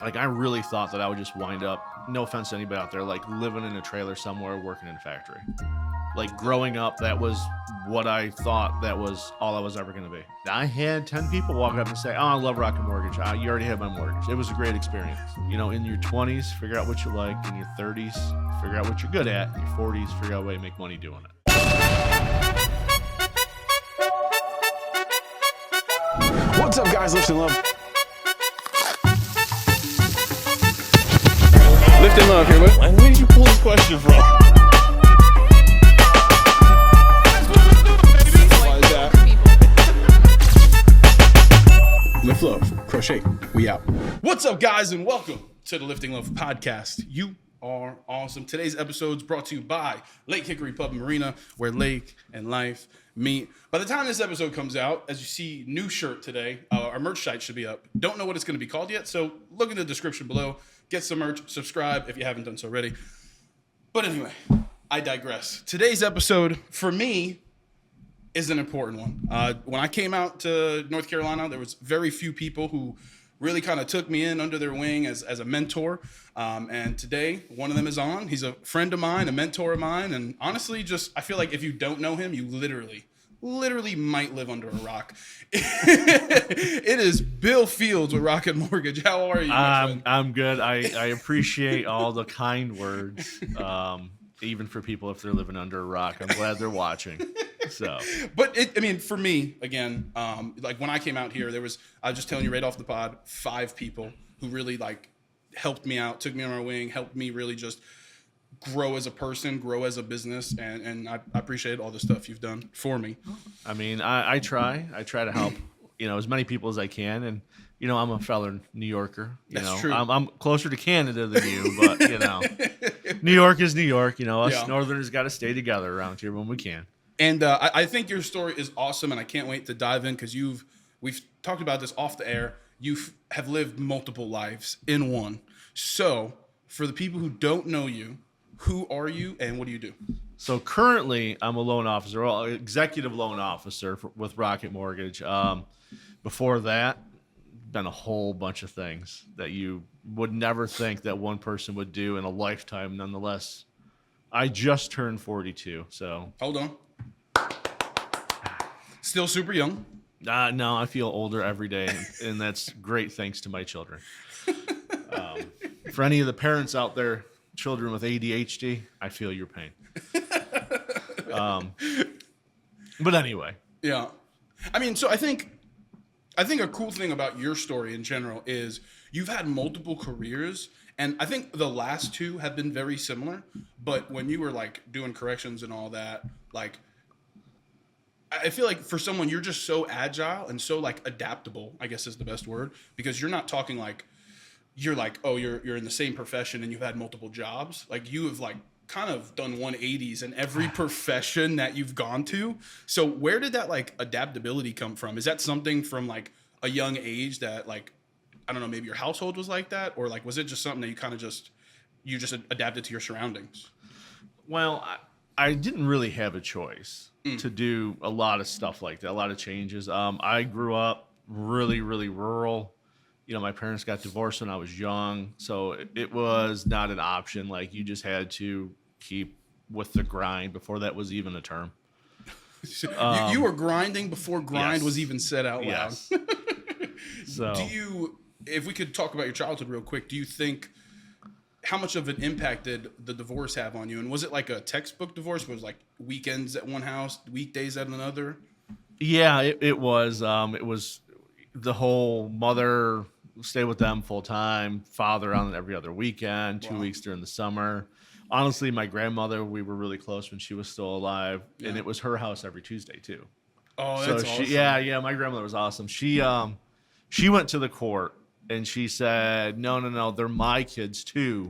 Like, I really thought that I would just wind up, no offense to anybody out there, like living in a trailer somewhere, working in a factory. Like, growing up, that was what I thought that was all I was ever going to be. I had 10 people walk up and say, "Oh, I love Rocket Mortgage. You already have my mortgage." It was a great experience. In your 20s, figure out what you like. In your 30s, figure out what you're good at. In your 40s, figure out a way to make money doing it. What's up, guys? Lift and Love. Lift and Love here. Where did you pull this question from? Why is that? Lift Love. Crochet. We out. What's up, guys, and welcome to the Lifting Love podcast. You are awesome. Today's episode is brought to you by Lake Hickory Pub and Marina, where lake and life meet. By the time this episode comes out, as you see, new shirt today. Our merch site should be up. Don't know what it's going to be called yet, so look in the description below. Get some merch. Subscribe if you haven't done so already. But anyway, I digress. Today's episode, for me, is an important one. When I came out to North Carolina, there was very few people who really kind of took me in under their wing as a mentor. And today, one of them is on. He's a friend of mine, a mentor of mine. And honestly, I feel like if you don't know him, you literally might live under a rock. It is Bill Fields with Rocket Mortgage. How are you, my friend? I'm good. I appreciate all the kind words, even for people if they're living under a rock. I'm glad they're watching. So, but for me, again, like when I came out here, I was just telling you right off the pod, 5 people who really helped me out, took me on my wing, helped me really just grow as a person, grow as a business, and I appreciate all the stuff you've done for me. I try to help, as many people as I can, and I'm a fellow New Yorker. That's true. I'm closer to Canada than you, but New York is New York. Us Northerners got to stay together around here when we can. And I think your story is awesome, and I can't wait to dive in because we've talked about this off the air. You have lived multiple lives in one. So, for the people who don't know you, who are you and what do you do? So currently, I'm a loan officer, executive loan officer with Rocket Mortgage. Before that, been a whole bunch of things that you would never think that one person would do in a lifetime. Nonetheless, I just turned 42, so hold on. Still super young. No, I feel older every day, and that's great thanks to my children. For any of the parents out there, children with ADHD, I feel your pain. But anyway. Yeah. So I think a cool thing about your story in general is you've had multiple careers, and I think the last 2 have been very similar, but when you were doing corrections and all that, I feel like for someone, you're just so agile and so adaptable, I guess is the best word, because you're not talking you're in the same profession and you've had multiple jobs. You have kind of done 180s in every profession that you've gone to. So where did that adaptability come from? Is that something from a young age that I don't know, maybe your household was like that, or was it just something that you kind of just adapted to your surroundings? Well, I didn't really have a choice to do a lot of stuff like that, a lot of changes. I grew up really, really rural. My parents got divorced when I was young, so it was not an option. You just had to keep with the grind before that was even a term. You were grinding before grind yes. was even said out loud. Yes. So, if we could talk about your childhood real quick, do you think how much of an impact did the divorce have on you? And was it a textbook divorce? Was it weekends at one house, weekdays at another? Yeah, it was. It was the whole mother stay with them full time, father on every other weekend, 2 weeks during the summer. Honestly, my grandmother, we were really close when she was still alive, and it was her house every Tuesday too. Oh, that's awesome. Yeah, my grandmother was awesome. She went to the court and she said, no, they're my kids too.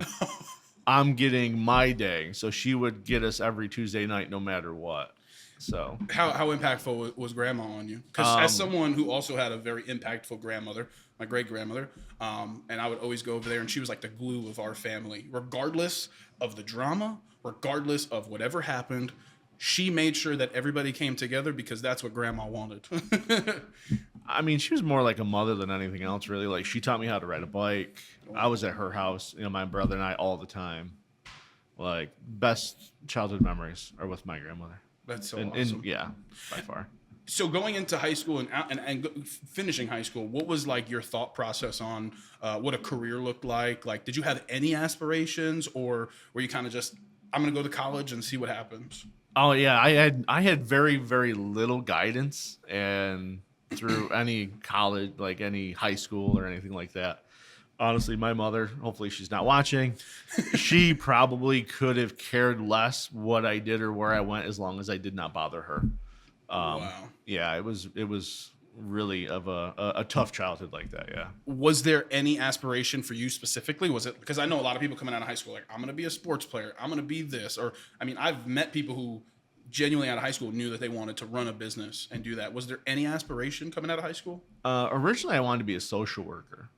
I'm getting my day. So she would get us every Tuesday night no matter what. So how impactful was grandma on you? Because as someone who also had a very impactful grandmother, my great-grandmother, and I would always go over there, and she was the glue of our family. Regardless of the drama, regardless of whatever happened, she made sure that everybody came together because that's what grandma wanted. I mean, she was more like a mother than anything else, really. Like, she taught me how to ride a bike. I was at her house, my brother and I all the time. Like, best childhood memories are with my grandmother. That's so and, awesome. And yeah, by far. So going into high school and finishing high school, what was like your thought process on what a career looked like? Like, did you have any aspirations, or were you kind of just, I'm going to go to college and see what happens? Oh yeah, I had very, very little guidance and through any college, like any high school or anything like that. Honestly, my mother, hopefully she's not watching, she probably could have cared less what I did or where I went as long as I did not bother her. Wow. Yeah, it was really of a tough childhood like that. Yeah. Was there any aspiration for you specifically? Was it, because I know a lot of people coming out of high school like, I'm going to be a sports player, I'm going to be this, or I mean, I've met people who genuinely out of high school knew that they wanted to run a business and do that. Was there any aspiration coming out of high school? Originally, I wanted to be a social worker.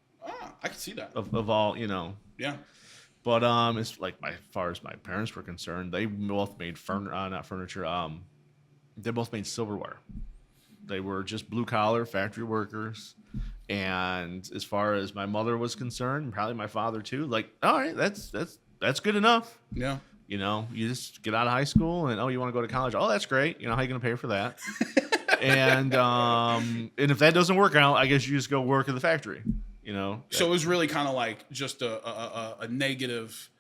I can see that. Of all, Yeah. But it's like, as far as my parents were concerned, they both made not furniture. They both made silverware. They were just blue collar factory workers. And as far as my mother was concerned, probably my father too, like, all right, that's good enough. Yeah. You just get out of high school and, you want to go to college. Oh, that's great. How are you going to pay for that? and if that doesn't work out, I guess you just go work in the factory, So it was really kind of like just a negative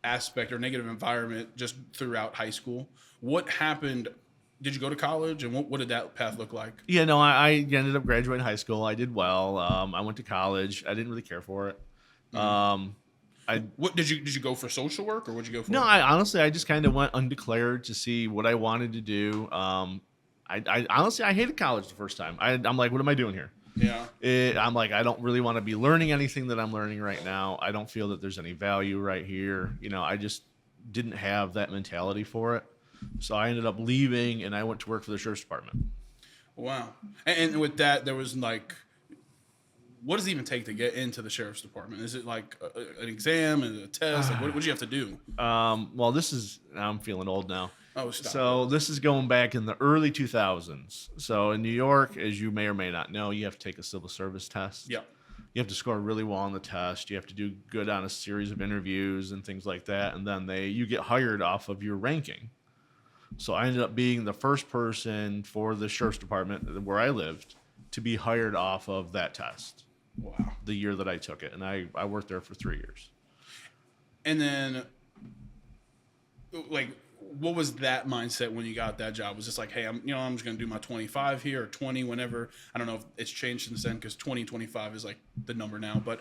aspect or negative environment just throughout high school. What happened? Did you go to college, and what did that path look like? Yeah, no, I ended up graduating high school. I did well. I went to college. I didn't really care for it. What did you go for social work, or what did you go for? No, I just kind of went undeclared to see what I wanted to do. I honestly hated college the first time. I'm like, what am I doing here? Yeah. I'm like, I don't really want to be learning anything that I'm learning right now. I don't feel that there's any value right here. I just didn't have that mentality for it. So I ended up leaving, and I went to work for the sheriff's department. Wow. And with that, there was like, what does it even take to get into the sheriff's department? Is it like an exam and a test? Like, what did you have to do? Well, I'm feeling old now. Oh, stop. So this is going back in the early 2000s. So in New York, as you may or may not know, you have to take a civil service test. Yeah. You have to score really well on the test. You have to do good on a series of interviews and things like that. And then you get hired off of your ranking. So I ended up being the first person for the sheriff's department where I lived to be hired off of that test. Wow. The year that I took it. And I worked there for 3 years. And then, like, what was that mindset when you got that job? Was this like, hey, I'm just going to do my 25 here, or 20, whenever? I don't know if it's changed since then, because 2025 is like the number now. But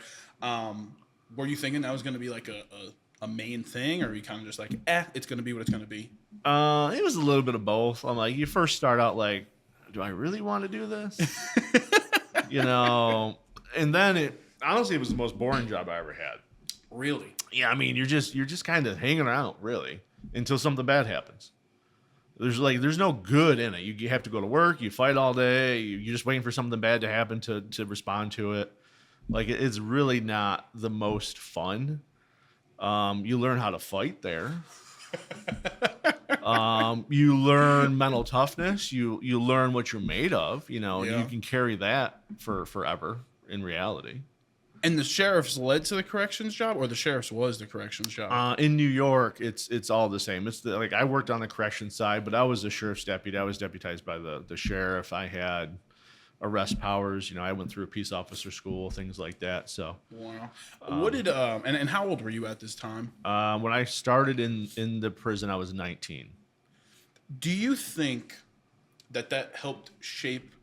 were you thinking that was going to be like a main thing, or were you kind of just like, it's going to be what it's going to be? It was a little bit of both. I'm like, you first start out like, do I really want to do this? And then honestly, it was the most boring job I ever had. Really? Yeah, I mean, you're just kind of hanging out, really, until something bad happens. There's no good in it. You have to go to work, you fight all day, you're just waiting for something bad to happen to respond to it. Like, it's really not the most fun. You learn how to fight there. You learn mental toughness. You learn what you're made of. Yeah. You can carry that for forever in reality. And the sheriff's led to the corrections job, or the sheriff's was the corrections job? In New York, it's all the same. It's like, I worked on the correction side, but I was a sheriff's deputy. I was deputized by the sheriff. I had arrest powers. I went through a peace officer school, things like that. So wow. What did and how old were you at this time? When I started in the prison, I was 19. Do you think that helped shape,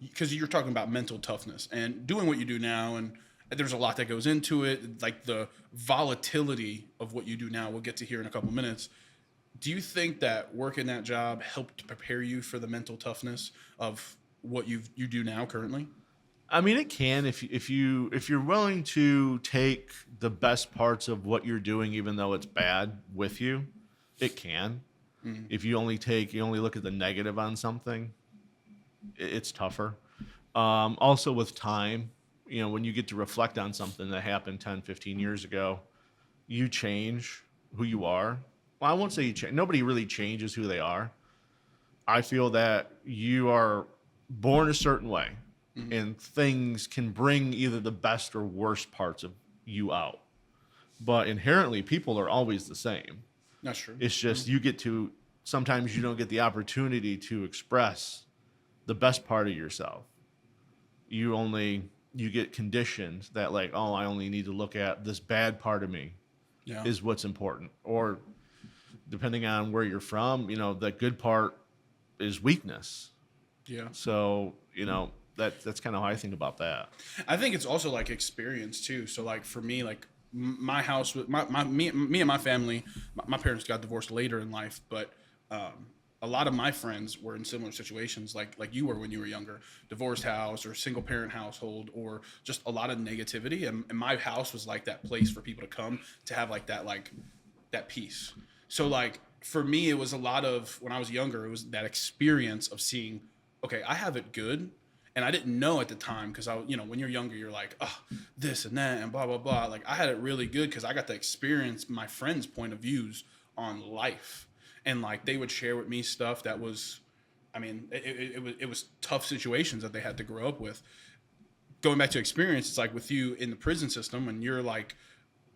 because you're talking about mental toughness and doing what you do now, and there's a lot that goes into it, like the volatility of what you do now, we'll get to here in a couple minutes. Do you think that working that job helped prepare you for the mental toughness of what you do now currently? I mean, it can, if you're willing to take the best parts of what you're doing, even though it's bad, with you, it can. Mm-hmm. If you only look at the negative on something, it's tougher. Also with time, when you get to reflect on something that happened 10, 15 years ago, you change who you are. Well, I won't say you change. Nobody really changes who they are. I feel that you are born a certain way, and things can bring either the best or worst parts of you out. But inherently, people are always the same. That's true. It's just sometimes you don't get the opportunity to express the best part of yourself. You get conditioned that like, oh, I only need to look at this bad part of me is what's important. Or depending on where you're from, the good part is weakness. Yeah. So, that's kind of how I think about that. I think it's also like experience too. So like for me, like my house, me and my family, my parents got divorced later in life, but a lot of my friends were in similar situations like you were when you were younger, divorced house or single parent household, or just a lot of negativity. And my house was like that place for people to come to have like that peace. So like for me, it was a lot of, when I was younger, it was that experience of seeing, okay, I have it good. And I didn't know at the time because when you're younger, you're like, oh, this and that and blah, blah, blah. Like I had it really good because I got to experience my friends' point of views on life. And like they would share with me stuff that was, it was tough situations that they had to grow up with. Going back to experience, it's like with you in the prison system when you're like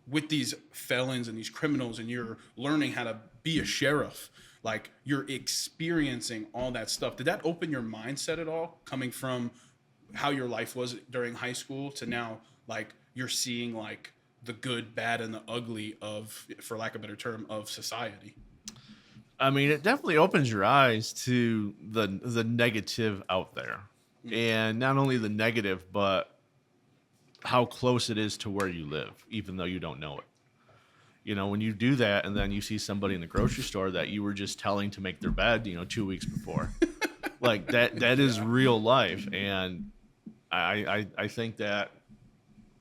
with these felons and these criminals and you're learning how to be a sheriff. Like you're experiencing all that stuff. Did that open your mindset at all, coming from how your life was during high school to now, like you're seeing like the good, bad, and the ugly of, for lack of a better term, of society? It definitely opens your eyes to the negative out there, and not only the negative, but how close it is to where you live, even though you don't know it. When you do that and then you see somebody in the grocery store that you were just telling to make their bed, 2 weeks before, like that is real life. And I think that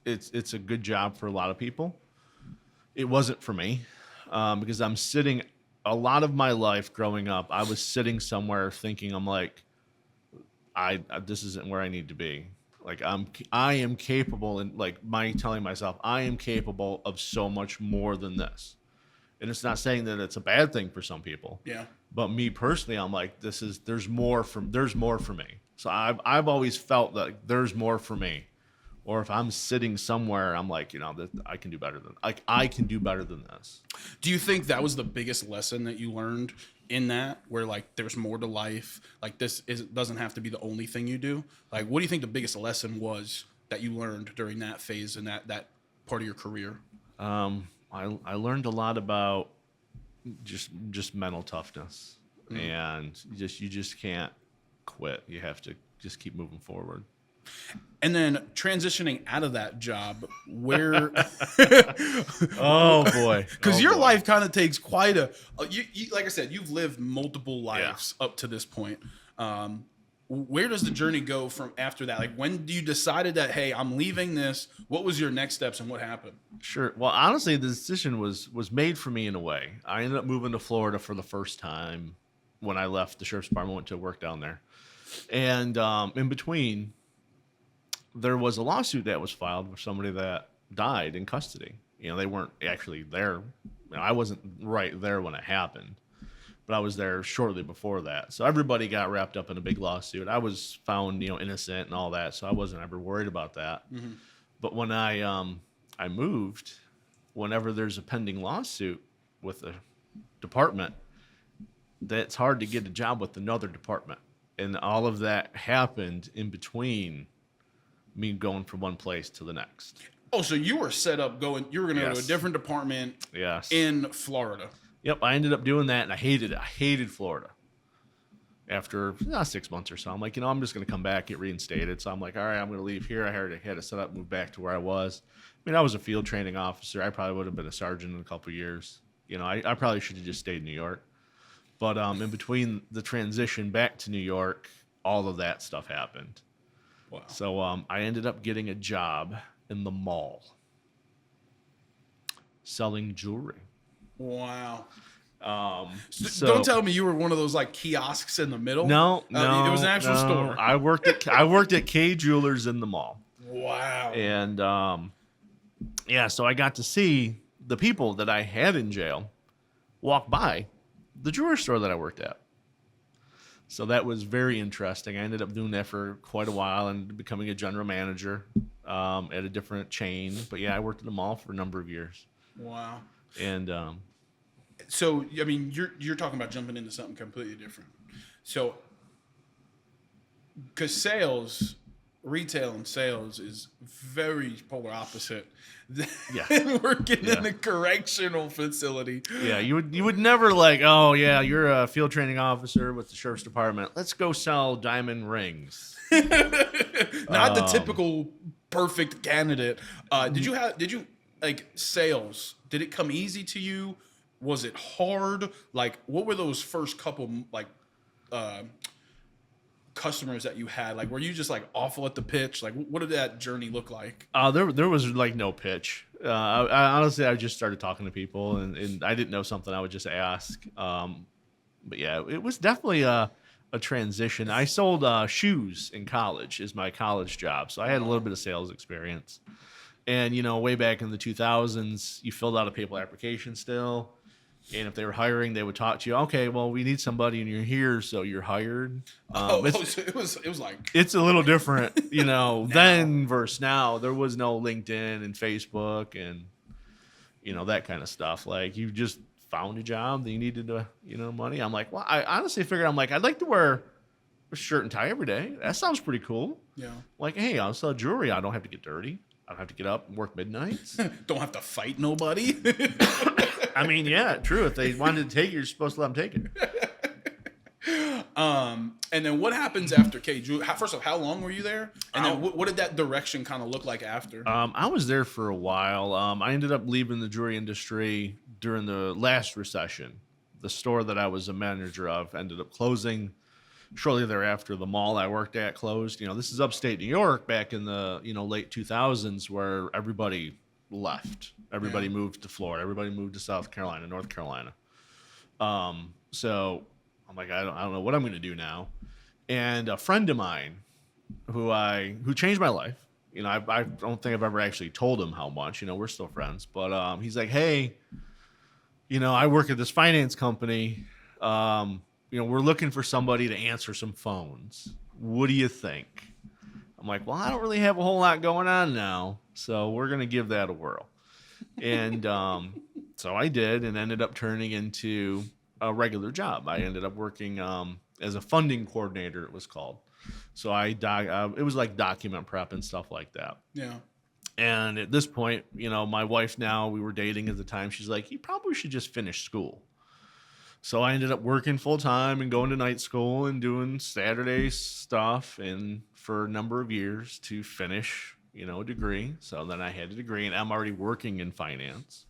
it's a good job for a lot of people. It wasn't for me, because I'm sitting a lot of my life growing up. I was sitting somewhere thinking, I'm like, this isn't where I need to be. Like I am capable, and like telling myself I am capable of so much more than this. And it's not saying that it's a bad thing for some people. Yeah. But me personally, I'm like, there's more for me. So I've always felt that there's more for me. Or if I'm sitting somewhere, I'm like, I can do better than this. Do you think that was the biggest lesson that you learned in that, where like there's more to life? Like doesn't have to be the only thing you do. Like, what do you think the biggest lesson was that you learned during that phase and that part of your career? I learned a lot about just mental toughness, and you just can't quit. You have to just keep moving forward. And then transitioning out of that job, where oh boy, because your life kind of takes quite a you like I said, you've lived multiple lives up to this point. Where does the journey go from after that? Like, when do you decided that, hey, I'm leaving this? What was your next steps and what happened? Sure. Well, honestly, the decision was made for me in a way. I ended up moving to Florida for the first time when I left the sheriff's department, went to work down there. And in between, there was a lawsuit that was filed with somebody that died in custody. They weren't actually there. I wasn't right there when it happened, but I was there shortly before that. So everybody got wrapped up in a big lawsuit. I was found, innocent and all that, so I wasn't ever worried about that. Mm-hmm. But when I moved, whenever there's a pending lawsuit with a department, that's hard to get a job with another department. And all of that happened in between me going from one place to the next. Oh, so you were set up you were going to go to a different department in Florida. Yep, I ended up doing that, and I hated it. I hated Florida. After 6 months or so, I'm like, I'm just going to come back, get reinstated. So I'm like, all right, I'm going to leave here. I had to set up, move back to where I was. I was a field training officer. I probably would have been a sergeant in a couple of years. I probably should have just stayed in New York. But in between the transition back to New York, all of that stuff happened. Wow. So I ended up getting a job in the mall selling jewelry. Wow. So, don't tell me you were one of those like kiosks in the middle. No, it was an actual store. I worked at K Jewelers in the mall. Wow. And so I got to see the people that I had in jail walk by the jewelry store that I worked at. So that was very interesting. I ended up doing that for quite a while and becoming a general manager at a different chain. But yeah, I worked at the mall for a number of years. Wow. And So, I mean, you're talking about jumping into something completely different. So, because retail and sales is very polar opposite than Yeah. working Yeah. in a correctional facility. yeah, you would never like, oh yeah, you're a field training officer with the sheriff's department. Let's go sell diamond rings. Not the typical perfect candidate. Did you like sales? Did it come easy to you? Was it hard? Like, what were those first couple like customers that you had? Like, were you just like awful at the pitch? Like, what did that journey look like? There was like no pitch. I honestly, I just started talking to people, and I didn't know something, I would just ask. But yeah, it was definitely a transition. I sold shoes in college is my college job, so I had a little bit of sales experience. And way back in the 2000s, you filled out a paper application still. And if they were hiring, they would talk to you. Okay, well, we need somebody, and you're here, so you're hired. So it was like It's a little different, then versus now. There was no LinkedIn and Facebook and that kind of stuff. Like, you just found a job that you needed to, money. I'm like, well, I honestly figured, I'm like, I'd like to wear a shirt and tie every day. That sounds pretty cool. yeah. Like, hey, I'll sell jewelry. I don't have to get dirty. I don't have to get up and work midnights. Don't have to fight nobody. I mean, yeah, true. If they wanted to take it, you're supposed to let them take it. And then what happens after K? First off, how long were you there? And then what did that direction kind of look like after? I was there for a while. I ended up leaving the jewelry industry during the last recession. The store that I was a manager of ended up closing shortly thereafter. The mall I worked at closed. This is upstate New York back in the late 2000s, where everybody left. Everybody moved to Florida. Everybody moved to South Carolina, North Carolina. So I'm like, I don't know what I'm going to do now. And a friend of mine who changed my life. I don't think I've ever actually told him how much. We're still friends. But he's like, hey, I work at this finance company. We're looking for somebody to answer some phones. What do you think? I'm like, well, I don't really have a whole lot going on now, so we're going to give that a whirl. And so I did, and ended up turning into a regular job. I ended up working as a funding coordinator, it was called. So it was like document prep and stuff like that. Yeah. And at this point, my wife now, we were dating at the time, she's like, you probably should just finish school. So I ended up working full time and going to night school and doing Saturday stuff, and for a number of years to finish, a degree. So then I had a degree, and I'm already working in finance.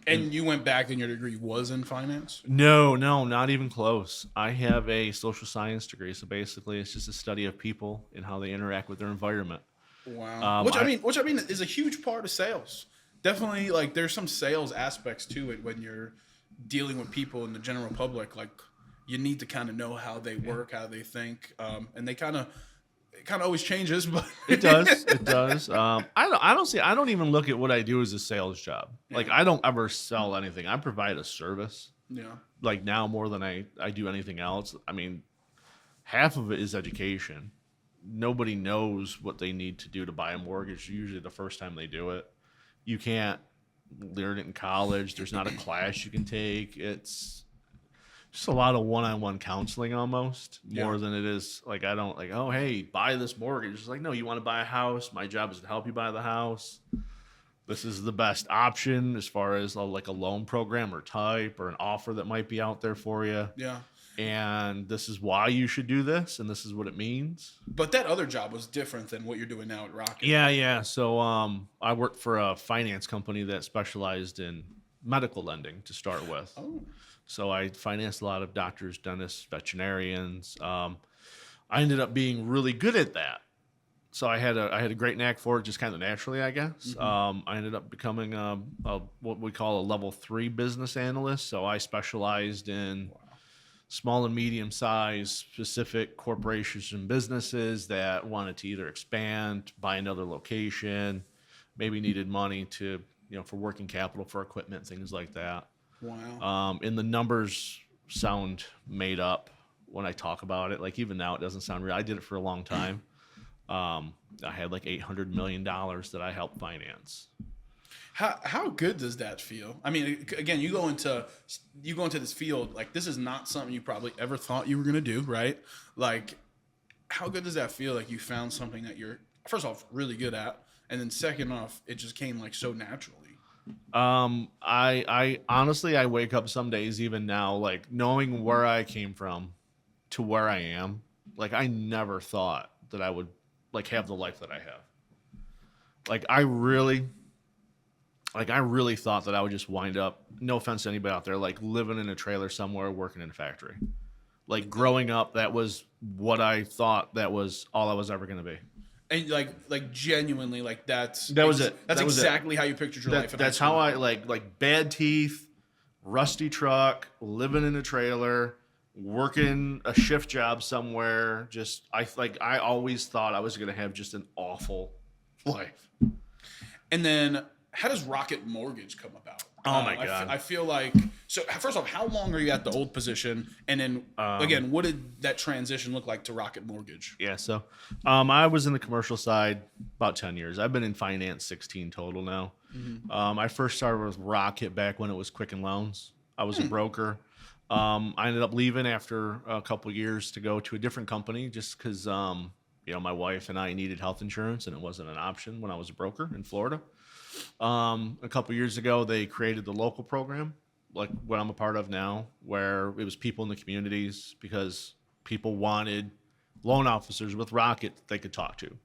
And you went back and your degree was in finance? No, not even close. I have a social science degree. So basically it's just a study of people and how they interact with their environment. Wow. Which I mean is a huge part of sales. Definitely, like, there's some sales aspects to it when you're dealing with people in the general public. Like, you need to kind of know how they work, how they think, and it kind of always changes, but it does. I don't even look at what I do as a sales job. Like, I don't ever sell anything. I provide a service. Yeah. Like, now more than I do anything else. I mean, half of it is education. Nobody knows what they need to do to buy a mortgage usually the first time they do it. You can't learn it in college. There's not a class you can take. It's just a lot of one-on-one counseling almost, more than it is like, I don't like, oh, hey, buy this mortgage. It's like, no, you want to buy a house. My job is to help you buy the house. This is the best option as far as like a loan program or type or an offer that might be out there for you. Yeah. And this is why you should do this, and this is what it means. But that other job was different than what you're doing now at Rocket. Yeah. So I worked for a finance company that specialized in medical lending to start with. Oh. So I financed a lot of doctors, dentists, veterinarians. I ended up being really good at that. So I had a great knack for it, just kind of naturally, I guess. Mm-hmm. I ended up becoming what we call a level 3 business analyst. So I specialized in small and medium-sized specific corporations and businesses that wanted to either expand, buy another location, maybe needed money to, for working capital, for equipment, things like that. Wow. And the numbers sound made up, when I talk about it. Like even now, it doesn't sound real. I did it for a long time. I had like $800 million that I helped finance. How good does that feel? I mean, again, you go into this field like this is not something you probably ever thought you were gonna do, right? Like, how good does that feel? Like you found something that you're first off really good at, and then second off, it just came like so naturally. I honestly, I wake up some days even now, like knowing where I came from to where I am. Like I never thought that I would like have the life that I have. Like I really thought that I would just wind up, no offense to anybody out there, like living in a trailer somewhere, working in a factory. Like growing up, that was what I thought that was all I was ever going to be. And like genuinely, like that was it. That's That was exactly how you pictured your life. That's how I like bad teeth, rusty truck, living in a trailer, working a shift job somewhere. Just I always thought I was going to have just an awful life. And then, how does Rocket Mortgage come about? Oh my God! I feel like so. First off, how long are you at the old position? And then again, what did that transition look like to Rocket Mortgage? Yeah, so I was in the commercial side about 10 years. I've been in finance 16 total now. Mm-hmm. I first started with Rocket back when it was Quicken Loans. I was a broker. I ended up leaving after a couple years to go to a different company just because my wife and I needed health insurance and it wasn't an option when I was a broker in Florida. A couple years ago, they created the local program, like what I'm a part of now, where it was people in the communities because people wanted loan officers with Rocket that they could talk to.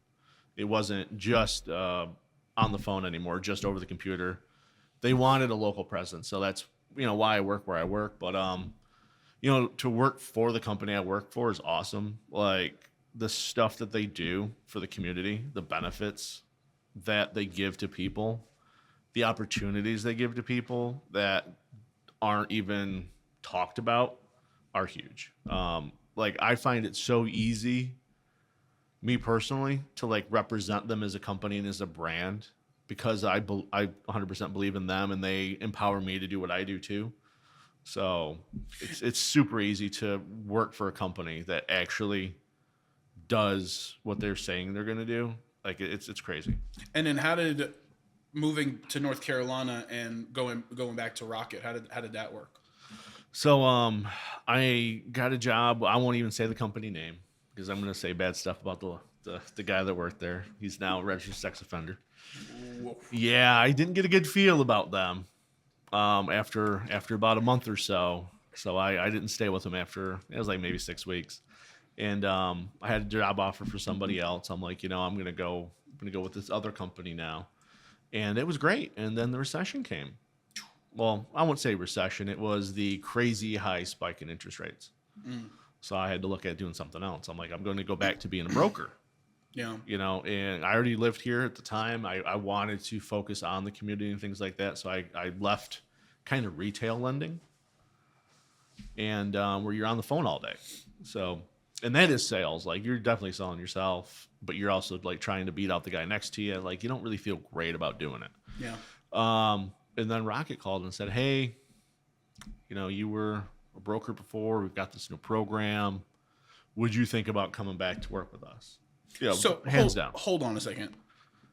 It wasn't just on the phone anymore, just over the computer. They wanted a local presence. So that's, why I work where I work. But, to work for the company I work for is awesome. Like the stuff that they do for the community, the benefits that they give to people, the opportunities they give to people that aren't even talked about are huge. Like I find it so easy, me personally, to like represent them as a company and as a brand because I 100% believe in them and they empower me to do what I do too. So it's super easy to work for a company that actually does what they're saying they're going to do. Like it's crazy. And then how did moving to North Carolina and going back to Rocket, how did that work? So I got a job. I won't even say the company name because I'm going to say bad stuff about the guy that worked there. He's now a registered sex offender. Whoa. Yeah, I didn't get a good feel about them after about a month or so. So I didn't stay with him after, it was like maybe 6 weeks. And I had a job offer for somebody else. I'm like, I'm gonna go with this other company now, and it was great. And then the recession came. Well, I won't say recession. It was the crazy high spike in interest rates. So I had to look at doing something else. I'm like, I'm going to go back to being a broker. Yeah. And I already lived here at the time. I wanted to focus on the community and things like that. So I left kind of retail lending, and where you're on the phone all day. So. And that is sales. Like you're definitely selling yourself, but you're also like trying to beat out the guy next to you. Like you don't really feel great about doing it. Yeah. And then Rocket called and said, "Hey, you were a broker before. We've got this new program. Would you think about coming back to work with us?" Yeah. So hands down. Hold on a second.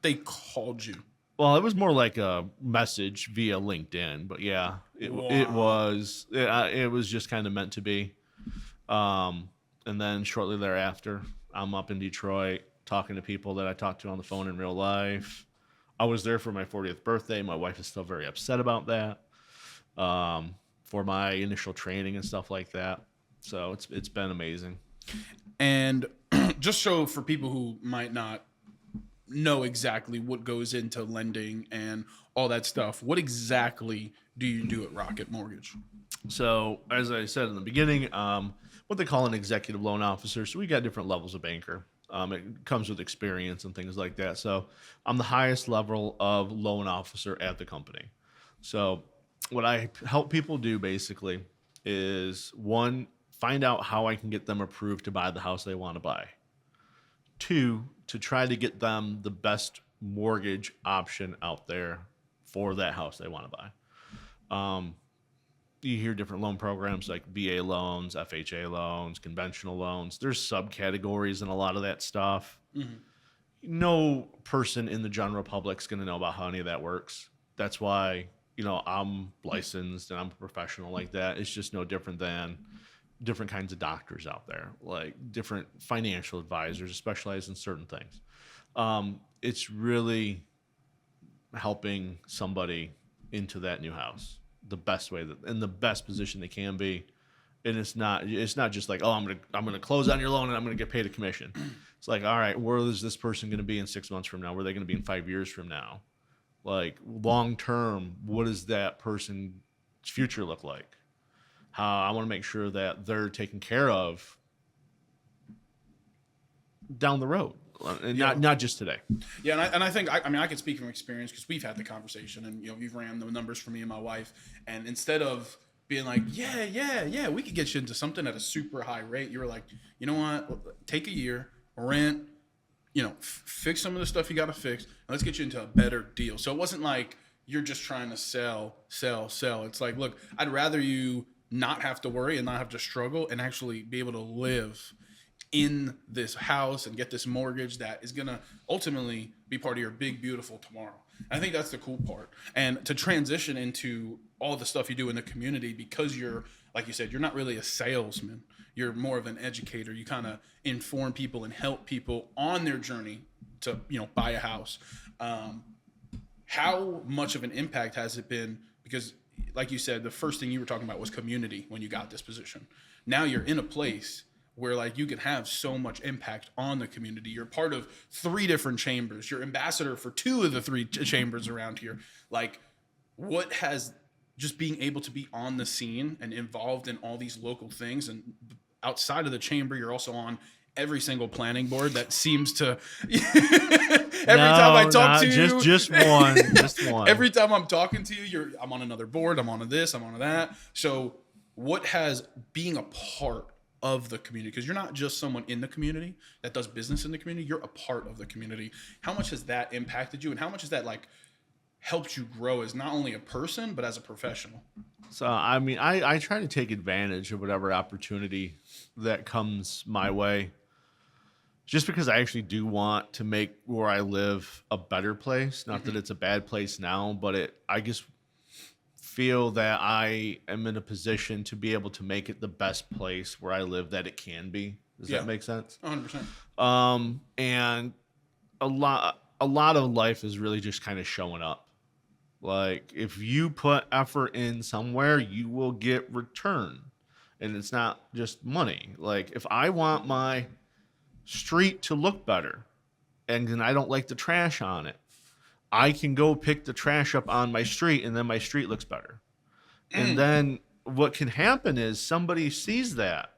They called you. Well, it was more like a message via LinkedIn, but yeah, it was just kind of meant to be. And then shortly thereafter, I'm up in Detroit talking to people that I talked to on the phone in real life. I was there for my 40th birthday. My wife is still very upset about that, for my initial training and stuff like that. So it's been amazing. And just so for people who might not know exactly what goes into lending and all that stuff, what exactly do you do at Rocket Mortgage? So as I said in the beginning, what they call an executive loan officer. So we got different levels of banker. It comes with experience and things like that. So I'm the highest level of loan officer at the company. So what I help people do basically is, one, find out how I can get them approved to buy the house they want to buy. Two, to try to get them the best mortgage option out there for that house they want to buy. you hear different loan programs like VA loans, FHA loans, conventional loans. There's subcategories in a lot of that stuff. No person in the general public is going to know about how any of that works. That's why, I'm licensed and I'm a professional like that. It's just no different than different kinds of doctors out there, like different financial advisors specialize in certain things. It's really helping somebody into that new house the best way in the best position they can be. And it's not just like, oh, I'm gonna close on your loan and I'm gonna get paid a commission. It's like, all right, where is this person gonna be in 6 months from now? Where are they gonna be in 5 years from now? Like long term, what does that person's future look like? How I want to make sure that they're taken care of down the road, and not just today. Yeah, and I think I can speak from experience because we've had the conversation, and you've ran the numbers for me and my wife, and instead of being like, yeah, we could get you into something at a super high rate, you were like, you know what, take a year, rent, fix some of the stuff you got to fix, and let's get you into a better deal. So it wasn't like you're just trying to sell. It's like, look, I'd rather you not have to worry and not have to struggle and actually be able to live in this house and get this mortgage that is going to ultimately be part of your big, beautiful tomorrow. And I think that's the cool part. And to transition into all the stuff you do in the community, because you're, like you said, you're not really a salesman. You're more of an educator. You kind of inform people and help people on their journey to, buy a house. How much of an impact has it been? Because like you said, the first thing you were talking about was community when you got this position. Now you're in a place where like you can have so much impact on the community. You're part of 3 different chambers. You're ambassador for 2 of the 3 chambers around here. Like, what has just being able to be on the scene and involved in all these local things, and outside of the chamber, you're also on every single planning board that seems to time I talk to you, just one. Every time I'm talking to you, I'm on another board, I'm on this, I'm on that. So what has being a part of the community, because you're not just someone in the community that does business in the community, you're a part of the community. How much has that impacted you, and how much has that like helped you grow as not only a person but as a professional? So I try to take advantage of whatever opportunity that comes my way, just because I actually do want to make where I live a better place. Not that it's a bad place now, but I just feel that I am in a position to be able to make it the best place where I live that it can be. Does that make sense? 100%. And a lot of life is really just kind of showing up. Like, if you put effort in somewhere, you will get return. And it's not just money. Like, if I want my street to look better and then I don't like the trash on it, I can go pick the trash up on my street and then my street looks better. And then what can happen is somebody sees that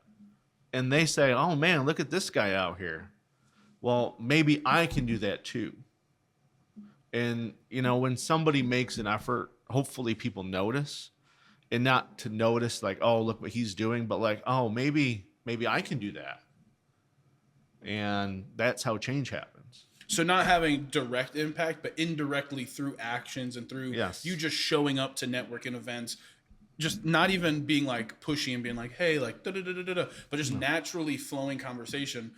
and they say, oh man, look at this guy out here. Well, maybe I can do that too. And, when somebody makes an effort, hopefully people notice, and not to notice like, oh, look what he's doing, but like, oh, maybe I can do that. And that's how change happens. So not having direct impact, but indirectly through actions and through you just showing up to networking events, just not even being like pushy and being like, hey, like, but just naturally flowing conversation.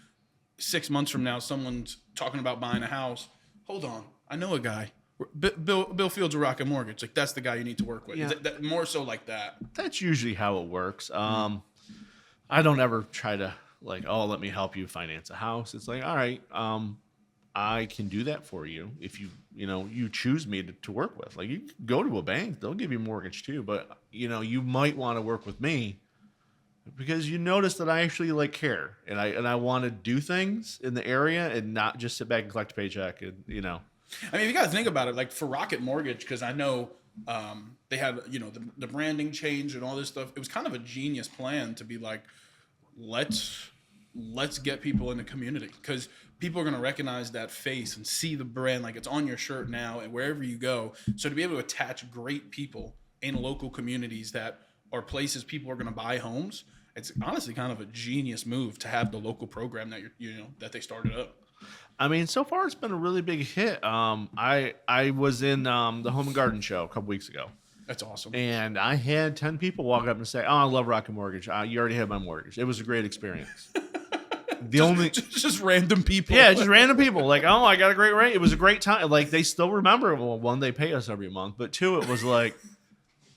6 months from now, someone's talking about buying a house. Hold on. I know a guy. Bill Fields of Rocket Mortgage. Like, that's the guy you need to work with. Yeah. That more so like that. That's usually how it works. I don't ever try to like, oh, let me help you finance a house. It's like, all right, I can do that for you if you choose me to work with. Like, you can go to a bank, they'll give you a mortgage too, but you might want to work with me because you notice that I actually like care and I want to do things in the area and not just sit back and collect a paycheck and I mean, you got to think about it, like for Rocket Mortgage, because I know they had the branding change and all this stuff. It was kind of a genius plan to be like, let's get people in the community, because people are going to recognize that face and see the brand, like it's on your shirt now and wherever you go. So to be able to attach great people in local communities that are places people are going to buy homes, it's honestly kind of a genius move to have the local program that that they started up. I mean, so far it's been a really big hit. I was in the Home and Garden show a couple weeks ago. That's awesome. And I had 10 people walk up and say, "Oh, I love Rocket Mortgage. You already had my mortgage." It was a great experience. Just random people. Yeah, just random people. Like, "Oh, I got a great rate." It was a great time. Like, they still remember. Well, one, they pay us every month, but two, it was like,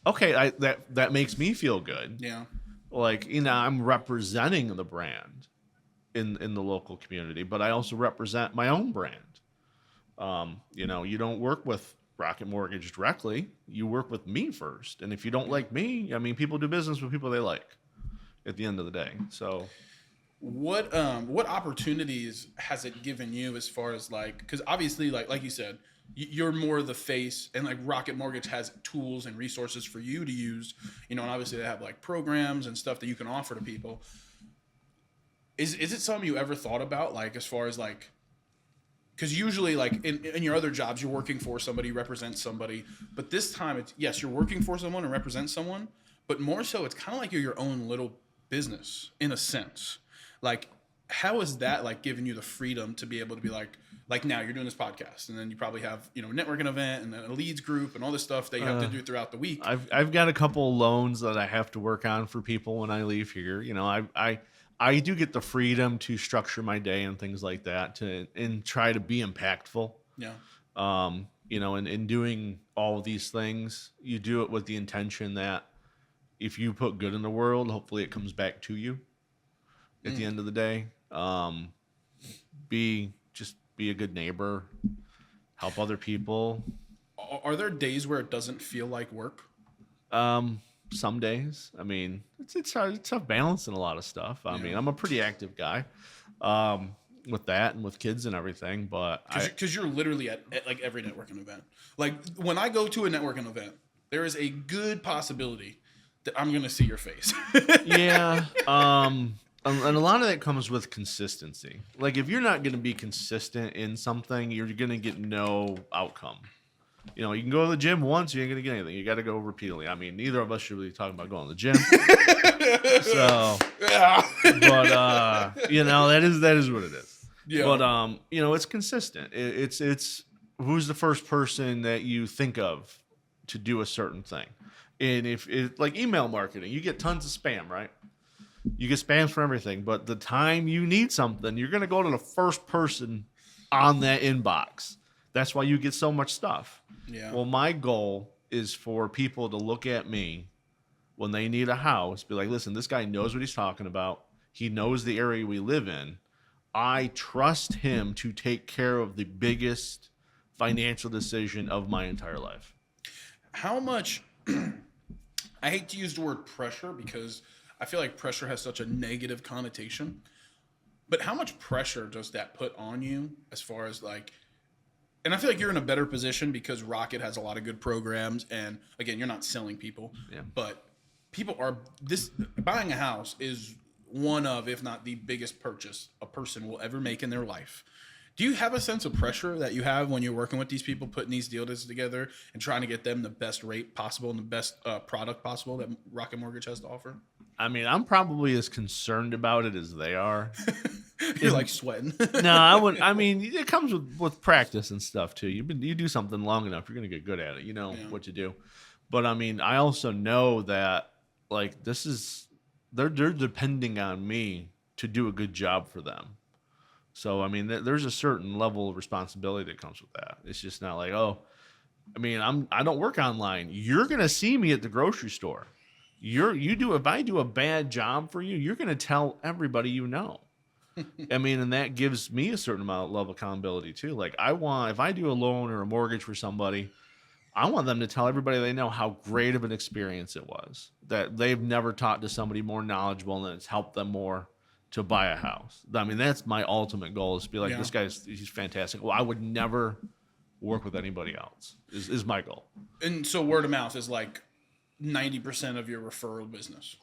okay, that makes me feel good. Yeah. Like, I'm representing the brand in the local community, but I also represent my own brand. You don't work with Rocket Mortgage directly. You work with me first. And if you don't like me, I mean, people do business with people they like at the end of the day. So what opportunities has it given you as far as like, because obviously like you said, you're more the face, and like Rocket Mortgage has tools and resources for you to use, and obviously they have like programs and stuff that you can offer to people. Is it something you ever thought about, like as far as like, because usually like in your other jobs, you're working for somebody, you represent somebody, but this time it's, yes, you're working for someone and represent someone, but more so it's kind of like you're your own little business in a sense. Like, how is that like giving you the freedom to be able to be like now you're doing this podcast, and then you probably have a networking event and then a leads group and all this stuff that you have to do throughout the week. I've got a couple of loans that I have to work on for people when I leave here. I do get the freedom to structure my day and things like that and try to be impactful. Yeah. In doing all of these things, you do it with the intention that if you put good in the world, hopefully it comes back to you at the end of the day. Be a good neighbor, help other people. Are there days where it doesn't feel like work? Some days. I mean, it's tough balancing a lot of stuff. I mean, I'm a pretty active guy with that and with kids and everything, but because you're literally at like every networking event. Like when I go to a networking event, there is a good possibility that I'm going to see your face. Yeah. And a lot of that comes with consistency. Like, if you're not going to be consistent in something, you're going to get no outcome. You can go to the gym once, you ain't going to get anything. You got to go repeatedly. I mean, neither of us should really talk about going to the gym. So, but that is what it is. Yeah. But it's consistent. It's who's the first person that you think of to do a certain thing. And if it's like email marketing, you get tons of spam, right? You get spams for everything, but the time you need something, you're going to go to the first person on that inbox. That's why you get so much stuff. Yeah. Well, my goal is for people to look at me when they need a house, be like, listen, this guy knows what he's talking about. He knows the area we live in. I trust him to take care of the biggest financial decision of my entire life. How much, I hate to use the word pressure because I feel like pressure has such a negative connotation, but how much pressure does that put on you as far as like, and I feel like you're in a better position because Rocket has a lot of good programs, and again, you're not selling people, but people are, buying a house is one of, if not the biggest purchase a person will ever make in their life. Do you have a sense of pressure that you have when you're working with these people, putting these deals together and trying to get them the best rate possible and the best product possible that Rocket Mortgage has to offer? I mean, I'm probably as concerned about it as they are. You're like sweating. No, I wouldn't. I mean, it comes with practice and stuff too. You do something long enough, you're gonna get good at it. You know what to do. But I mean, I also know that like they're depending on me to do a good job for them. So I mean, there's a certain level of responsibility that comes with that. It's just not like, oh, I mean, I don't work online. You're gonna see me at the grocery store. If I do a bad job for you, you're gonna tell everybody you know. I mean, and that gives me a certain amount of level of accountability too. Like if I do a loan or a mortgage for somebody, I want them to tell everybody they know how great of an experience it was, that they've never talked to somebody more knowledgeable and it's helped them more to buy a house. I mean, that's my ultimate goal, is to be like, this he's fantastic. Well, I would never work with anybody else is my goal. And so word of mouth is like 90% of your referral business.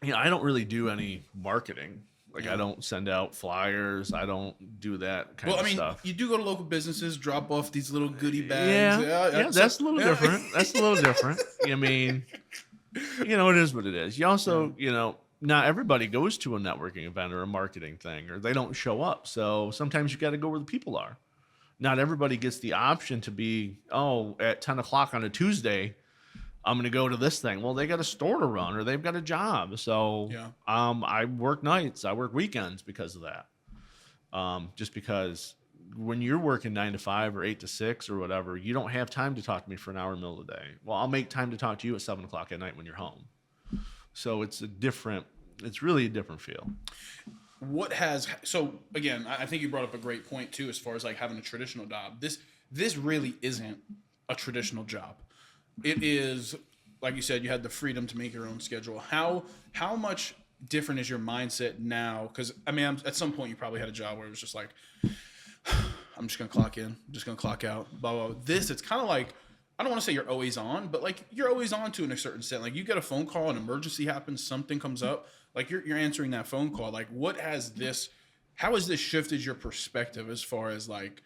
I don't really do any marketing. Like, I don't send out flyers. I don't do that kind of stuff. Well, I mean, you do go to local businesses, drop off these little goodie bags. Yeah, that's a little different. That's a little different. I mean, it is what it is. You also, not everybody goes to a networking event or a marketing thing, or they don't show up. So sometimes you got to go where the people are. Not everybody gets the option to be, at 10 o'clock on a Tuesday, I'm going to go to this thing. Well, they got a store to run or they've got a job. So Yeah. I work nights. I work weekends because of that. Just because when you're working 9 to 5 or 8 to 6 or whatever, you don't have time to talk to me for an hour in the middle of the day. Well, I'll make time to talk to you at 7 o'clock at night when you're home. So it's really a different feel. So again, I think you brought up a great point too, as far as like having a traditional job. This really isn't a traditional job. It is, like you said, you had the freedom to make your own schedule. How much different is your mindset now? Because I mean, at some point you probably had a job where it was just like, I'm just gonna clock in, I'm just gonna clock out, blah blah. Blah. It's kind of like, I don't want to say you're always on, but like you're always on to a certain extent. Like you get a phone call, an emergency happens, something comes up, like you're answering that phone call. Like how has this shifted your perspective as far as like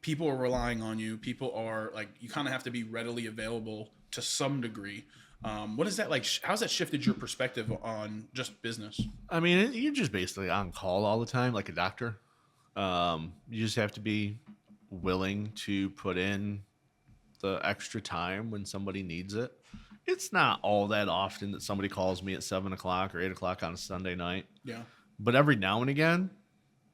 people are relying on you, people are like, you kind of have to be readily available to some degree. What is that like? How's that shifted your perspective on just business? I mean, you're just basically on call all the time, like a doctor. You just have to be willing to put in the extra time when somebody needs it. It's not all that often that somebody calls me at 7 o'clock or 8 o'clock on a Sunday night. Yeah. But every now and again,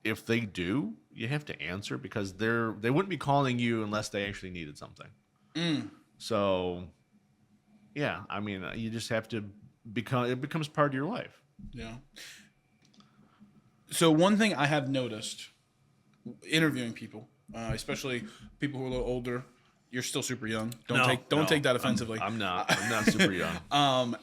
if they do, you have to answer because they wouldn't be calling you unless they actually needed something. So, yeah, I mean, you just have to it becomes part of your life. Yeah. So one thing I have noticed interviewing people, especially people who are a little older, you're still super young. Don't take that offensively. I'm not super young.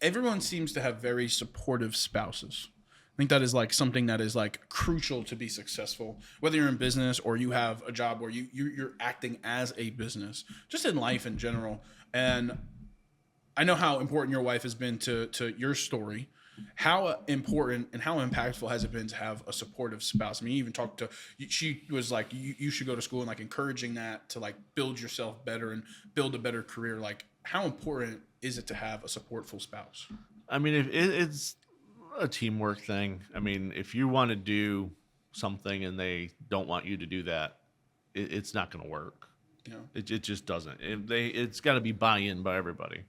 Everyone seems to have very supportive spouses. I think that is like something that is like crucial to be successful, whether you're in business or you have a job where you're acting as a business, just in life in general. And I know how important your wife has been to your story. How important and how impactful has it been to have a supportive spouse? I mean, you even talked to, she was like, you should go to school, and like encouraging that to like build yourself better and build a better career. Like, how important is it to have a supportful spouse? I mean, if it's a teamwork thing. I mean, if you want to do something and they don't want you to do that, it's not going to work. Yeah. It just doesn't. It's got to be buy-in by everybody.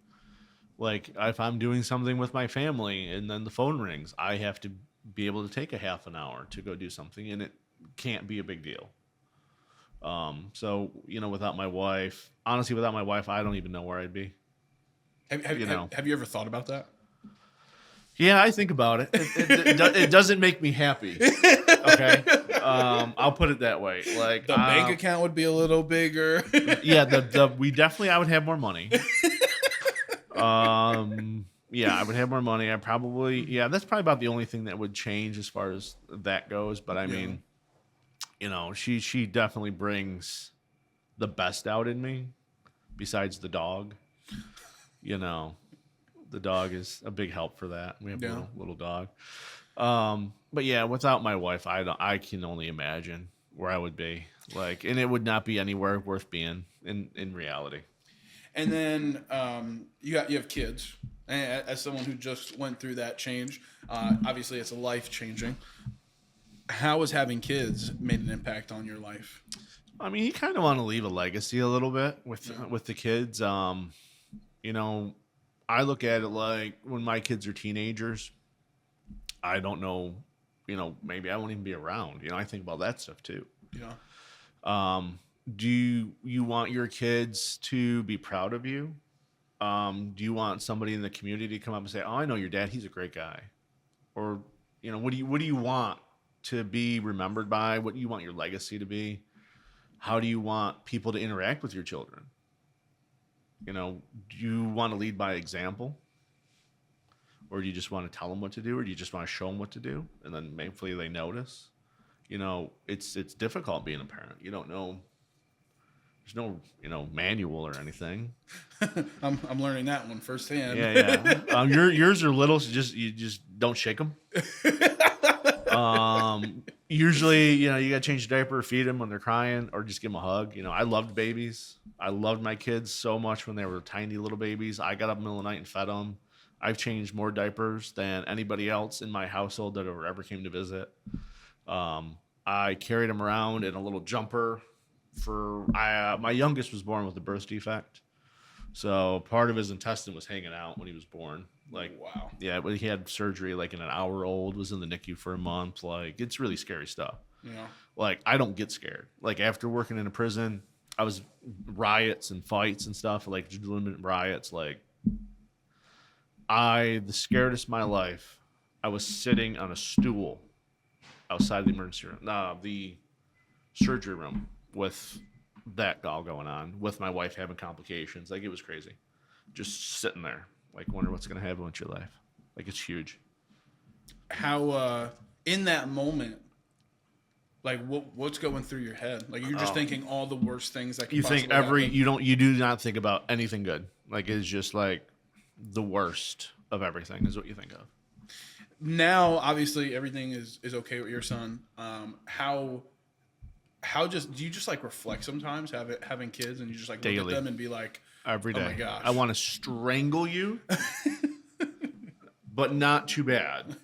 Like if I'm doing something with my family and then the phone rings, I have to be able to take a half an hour to go do something, and it can't be a big deal. So, without my wife, honestly, I don't even know where I'd be. Have you ever thought about that? Yeah, I think about it. It doesn't make me happy. Okay, I'll put it that way. Like the bank account would be a little bigger. Yeah, I would have more money. Yeah, I would have more money. That's probably about the only thing that would change as far as that goes. But I mean, she definitely brings the best out in me. Besides the dog, the dog is a big help for that. We have a little dog. But yeah, without my wife, I can only imagine where I would be. Like, and it would not be anywhere worth being in reality. And then you have kids. And as someone who just went through that change, obviously it's a life changing. How has having kids made an impact on your life? I mean, you kind of want to leave a legacy a little bit with the kids. I look at it like when my kids are teenagers, I don't know, maybe I won't even be around. I think about that stuff too. Yeah. Do you want your kids to be proud of you? Do you want somebody in the community to come up and say, "Oh, I know your dad. He's a great guy," or what do you want to be remembered by? What do you want your legacy to be? How do you want people to interact with your children? Do you want to lead by example, or do you just want to tell them what to do, or do you just want to show them what to do, and then hopefully they notice? It's difficult being a parent. You don't know. There's no manual or anything. I'm learning that one firsthand. Yeah. Yours are little, so you just don't shake them. Usually, you gotta change the diaper, feed them when they're crying, or just give them a hug. I loved babies. I loved my kids so much when they were tiny little babies. I got up in the middle of the night and fed them. I've changed more diapers than anybody else in my household that ever came to visit. I carried them around in a little jumper. My youngest was born with a birth defect. So part of his intestine was hanging out when he was born. Like, Wow. yeah, but he had surgery like in an hour old, was in the NICU for a month. Like, it's really scary stuff. Yeah. Like, I don't get scared. Like, after working in a prison, I was riots and fights and stuff, like legitimate riots. Like, the scaredest of my life, I was sitting on a stool outside the emergency room, the surgery room, with that all going on, with my wife having complications. Like, it was crazy. Just sitting there, like, wonder what's going to happen with your life. Like, it's huge. How in that moment, like what's going through your head? Like, you're just thinking all the worst things that could You think possibly happen. you do not think about anything good. Like, it's just like the worst of everything is what you think of. Now, obviously, everything is okay with your son. How just do you just like reflect sometimes having kids, and you just like look Daily. at them and be like, Every day. oh my gosh, I want to strangle you, but not too bad.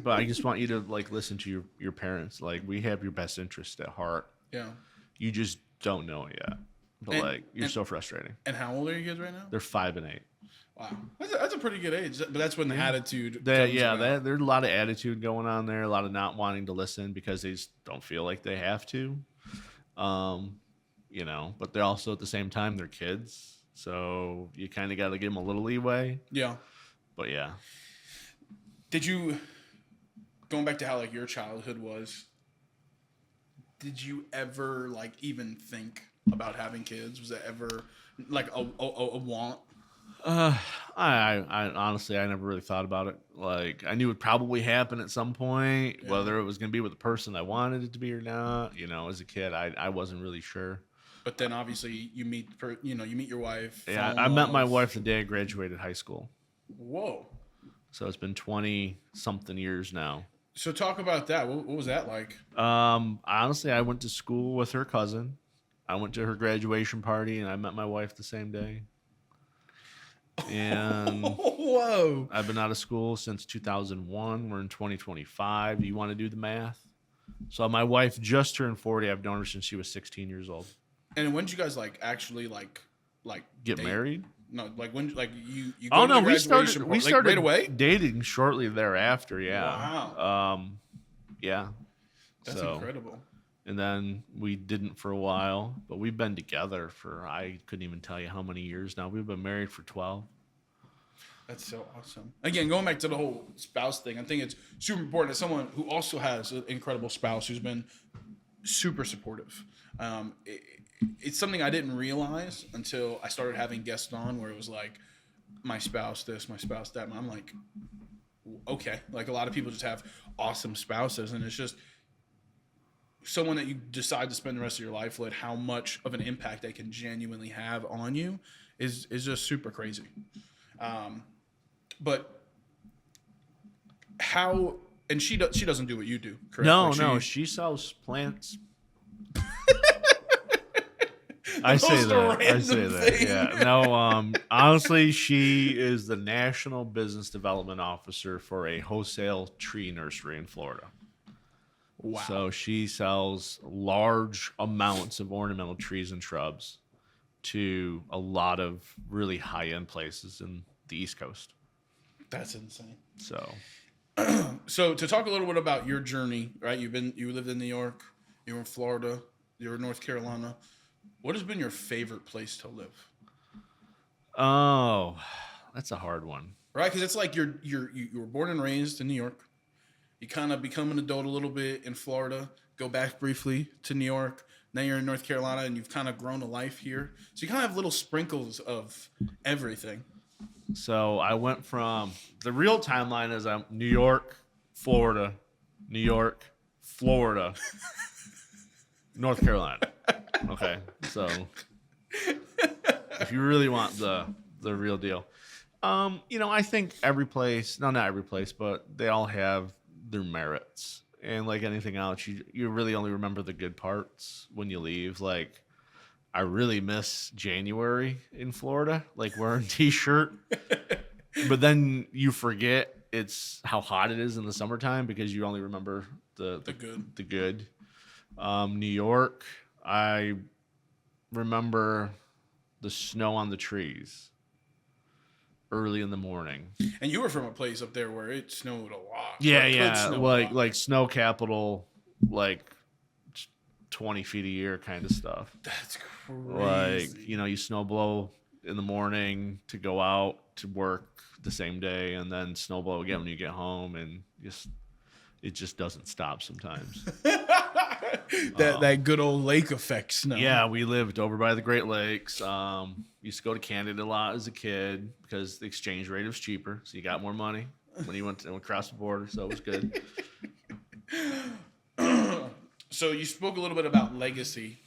But I just want you to like listen to your parents. Like, we have your best interest at heart. yeah. You just don't know it yet. But And- you're so frustrating. And how old are your kids right now? They're 5 and 8. Wow, that's a pretty good age. But that's when the attitude. There's comes about. a lot of attitude going on there. A lot of not wanting to listen because they just don't feel like they have to. But they're also at the same time they're kids, so you kind of got to give them a little leeway. Yeah. But yeah, Did you, going back to how like your childhood was, did you ever like even think about having kids? Was that ever like a want? I honestly I never really thought about it. Like, I knew it would probably happen at some point, Yeah. whether it was going to be with the person I wanted it to be or not. As a kid, I wasn't really sure. But then obviously you meet your wife. Yeah, fall in I met my love. wife the day I graduated high school, Whoa. so it's been 20 something years now. So talk about that. What was that like? Honestly, I went to school with her cousin. I went to her graduation party, and I met my wife the same day. And Whoa. I've been out of school since 2001. We're in 2025. You want to do the math? So my wife just turned 40. I've known her since she was 16 years old. And when did you guys like actually like Get date? married? No, like when like you go Oh to no, the we started graduation we party, like, started right away. dating shortly thereafter. Yeah. Wow. Yeah. That's incredible. And then we didn't for a while, but we've been together for, I couldn't even tell you how many years now. We've been married for 12. That's so awesome. Again, going back to the whole spouse thing, I think it's super important as someone who also has an incredible spouse who's been super supportive. It's something I didn't realize until I started having guests on where it was like, my spouse this, my spouse that. And I'm like, okay. Like, a lot of people just have awesome spouses, and it's just someone that you decide to spend the rest of your life with, how much of an impact they can genuinely have on you is just super crazy. But how, and she doesn't do what you do, correct? No, Like, no, she sells plants. I say most that. I random say that. thing. Yeah. No, honestly, she is the National Business Development Officer for a wholesale tree nursery in Florida. Wow. So she sells large amounts of ornamental trees and shrubs to a lot of really high-end places in the East Coast. That's insane. So So to talk a little bit about your journey, right? You lived in New York, you were in Florida, you were in North Carolina. What has been your favorite place to live? Oh, that's a hard one. Right? Because it's like you were born and raised in New York. You kind of become an adult a little bit in Florida, go back briefly to New York. Now you're in North Carolina, and you've kind of grown a life here. So you kind of have little sprinkles of everything. So I went from, the real timeline is I'm New York, Florida, New York, Florida, North Carolina. Okay, so if you really want the real deal, I think every place, no, not every place, but they all have their merits. And like anything else, you really only remember the good parts when you leave. Like, I really miss January in Florida, like wearing a t-shirt. But then you forget it's how hot it is in the summertime because you only remember the good. New York, I remember the snow on the trees early in the morning. And you were from a place up there where it snowed a lot. Yeah, Or could yeah, snow a lot. like snow capital, like 20 feet a year kind of stuff. That's crazy. Like, you snow blow in the morning to go out to work the same day, and then snow blow again when you get home, and it just doesn't stop sometimes. that good old lake effect snow. Yeah, we lived over by the Great Lakes. Used to go to Canada a lot as a kid because the exchange rate was cheaper, so you got more money when you went across the border, so it was good. So you spoke a little bit about legacy.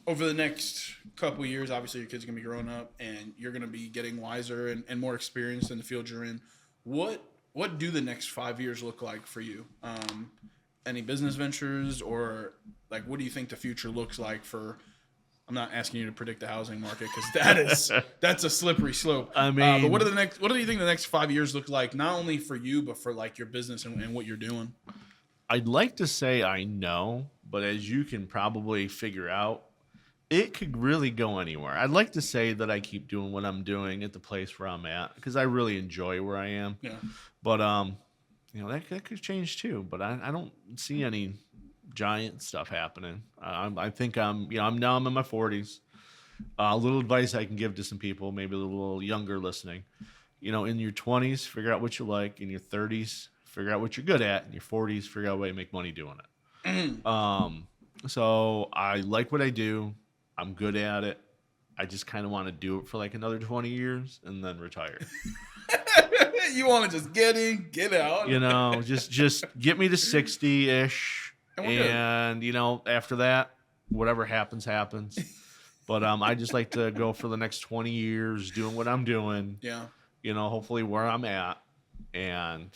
Over the next couple of years, obviously your kids are going to be growing up and you're going to be getting wiser and more experienced in the field you're in. What do the next 5 years look like for you? Any business ventures, or like what do you think the future looks like for? I'm not asking you to predict the housing market because that's a slippery slope. I mean, but what do you think the next 5 years look like, not only for you but for like your business and what you're doing? I'd like to say I know, but as you can probably figure out, it could really go anywhere. I'd like to say that I keep doing what I'm doing at the place where I'm at because I really enjoy where I am. Yeah. But that could change too. But I don't see any giant stuff happening. I think I'm in my 40s. A little advice I can give to some people, maybe a little younger listening. In your 20s, figure out what you like. In your 30s, figure out what you're good at. In your 40s, figure out a way to make money doing it. So I like what I do. I'm good at it. I just kind of want to do it for like another 20 years and then retire. You want to just get in, get out. Just get me to 60-ish. And After that, whatever happens. But I just like to go for the next 20 years doing what I'm doing. Yeah. Hopefully where I'm at, and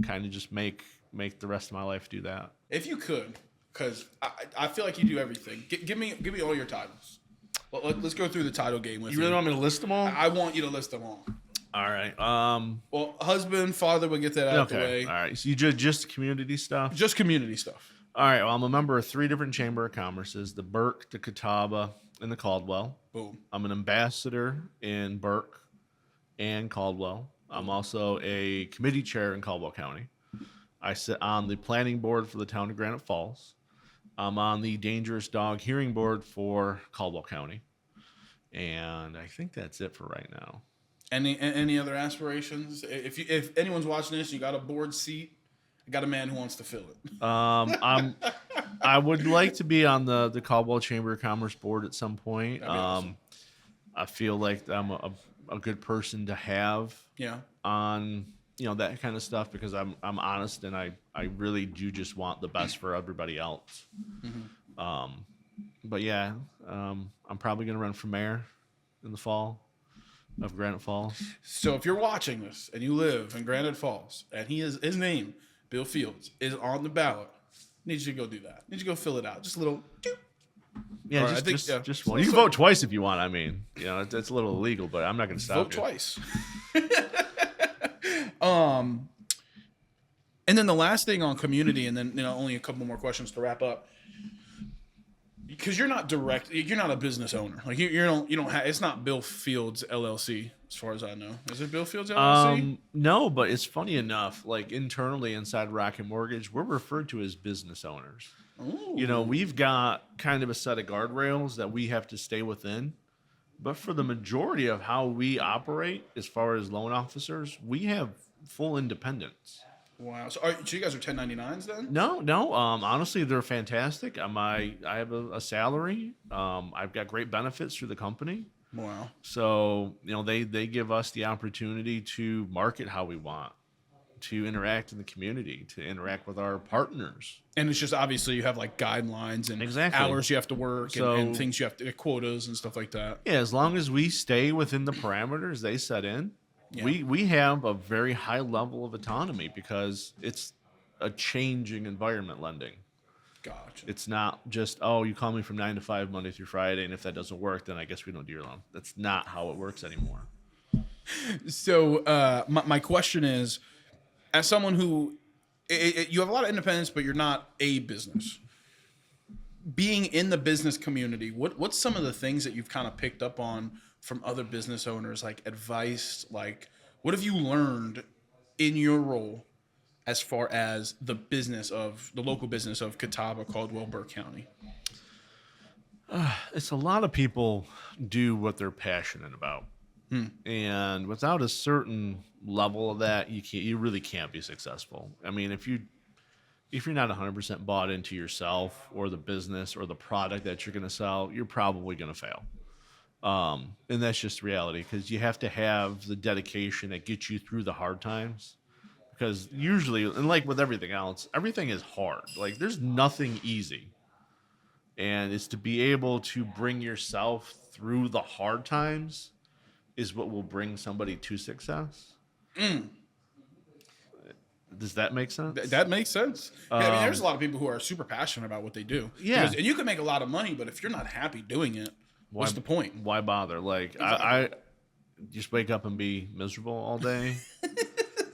kind of just make the rest of my life do that. If you could, because I feel like you do everything. Give me all your titles. Let's go through the title game with you. You really want me to list them all? I want you to list them all. All right. Well, husband, father, we'll get that out of the way. All right. So you just community stuff? Just community stuff. All right. Well, I'm a member of 3 different Chamber of Commerces, the Burke, the Catawba, and the Caldwell. Boom. I'm an ambassador in Burke and Caldwell. I'm also a committee chair in Caldwell County. I sit on the planning board for the town of Granite Falls. I'm on the dangerous dog hearing board for Caldwell County. And I think that's it for right now. Any other aspirations? If anyone's watching this, you got a board seat. I got a man who wants to fill it. I would like to be on the Caldwell Chamber of Commerce board at some point. Awesome. I feel like I'm a good person to have on that kind of stuff because I'm honest and I really do just want the best for everybody else. Mm-hmm. But yeah, I'm probably gonna run for mayor in the fall of Granite Falls. So if you're watching this and you live in Granite Falls and his name, Bill Fields, is on the ballot, need you to go do that. Need you to go fill it out. Just a little. Yeah, just one. You can vote twice if you want. I mean, it's a little illegal, but I'm not going to stop Vote twice. And then the last thing on community, and then only a couple more questions to wrap up. Because you're not a business owner. Like you don't have. It's not Bill Fields LLC, as far as I know. Is it Bill Fields LLC? No, but it's funny enough. Like internally inside Rocket Mortgage, we're referred to as business owners. Ooh. We've got kind of a set of guardrails that we have to stay within. But for the majority of how we operate, as far as loan officers, we have full independence. Wow. So you guys are 1099s then? No. Honestly, they're fantastic. I have a salary. I've got great benefits through the company. Wow. So, they give us the opportunity to market how we want, to interact in the community, to interact with our partners. And it's just obviously you have like guidelines and exactly. hours you have to work and things you have to, quotas and stuff like that. Yeah, as long as we stay within the parameters they set in. Yeah. We have a very high level of autonomy because it's a changing environment lending. Gotcha. It's not just, you call me from 9 to 5 Monday through Friday, and if that doesn't work, then I guess we don't do your loan. That's not how it works anymore. So my question is, as someone who, you have a lot of independence, but you're not a business. being in the business community, what's some of the things that you've kind of picked up on from other business owners, like advice, like what have you learned in your role as far as the local business of Catawba, Caldwell, Burke County? It's a lot of people do what they're passionate about. And without a certain level of that, you really can't be successful. I mean, if you're not 100% bought into yourself or the business or the product that you're going to sell, you're probably going to fail. And that's just reality, because you have to have the dedication that gets you through the hard times. Because usually, and like with everything else, everything is hard. Like there's nothing easy. And it's to be able to bring yourself through the hard times is what will bring somebody to success. Does that make sense? That makes sense. Yeah, I mean, there's a lot of people who are super passionate about what they do. Yeah. And you can make a lot of money, but if you're not happy doing it, what's the point? Why bother? Like, Exactly. I just wake up and be miserable all day.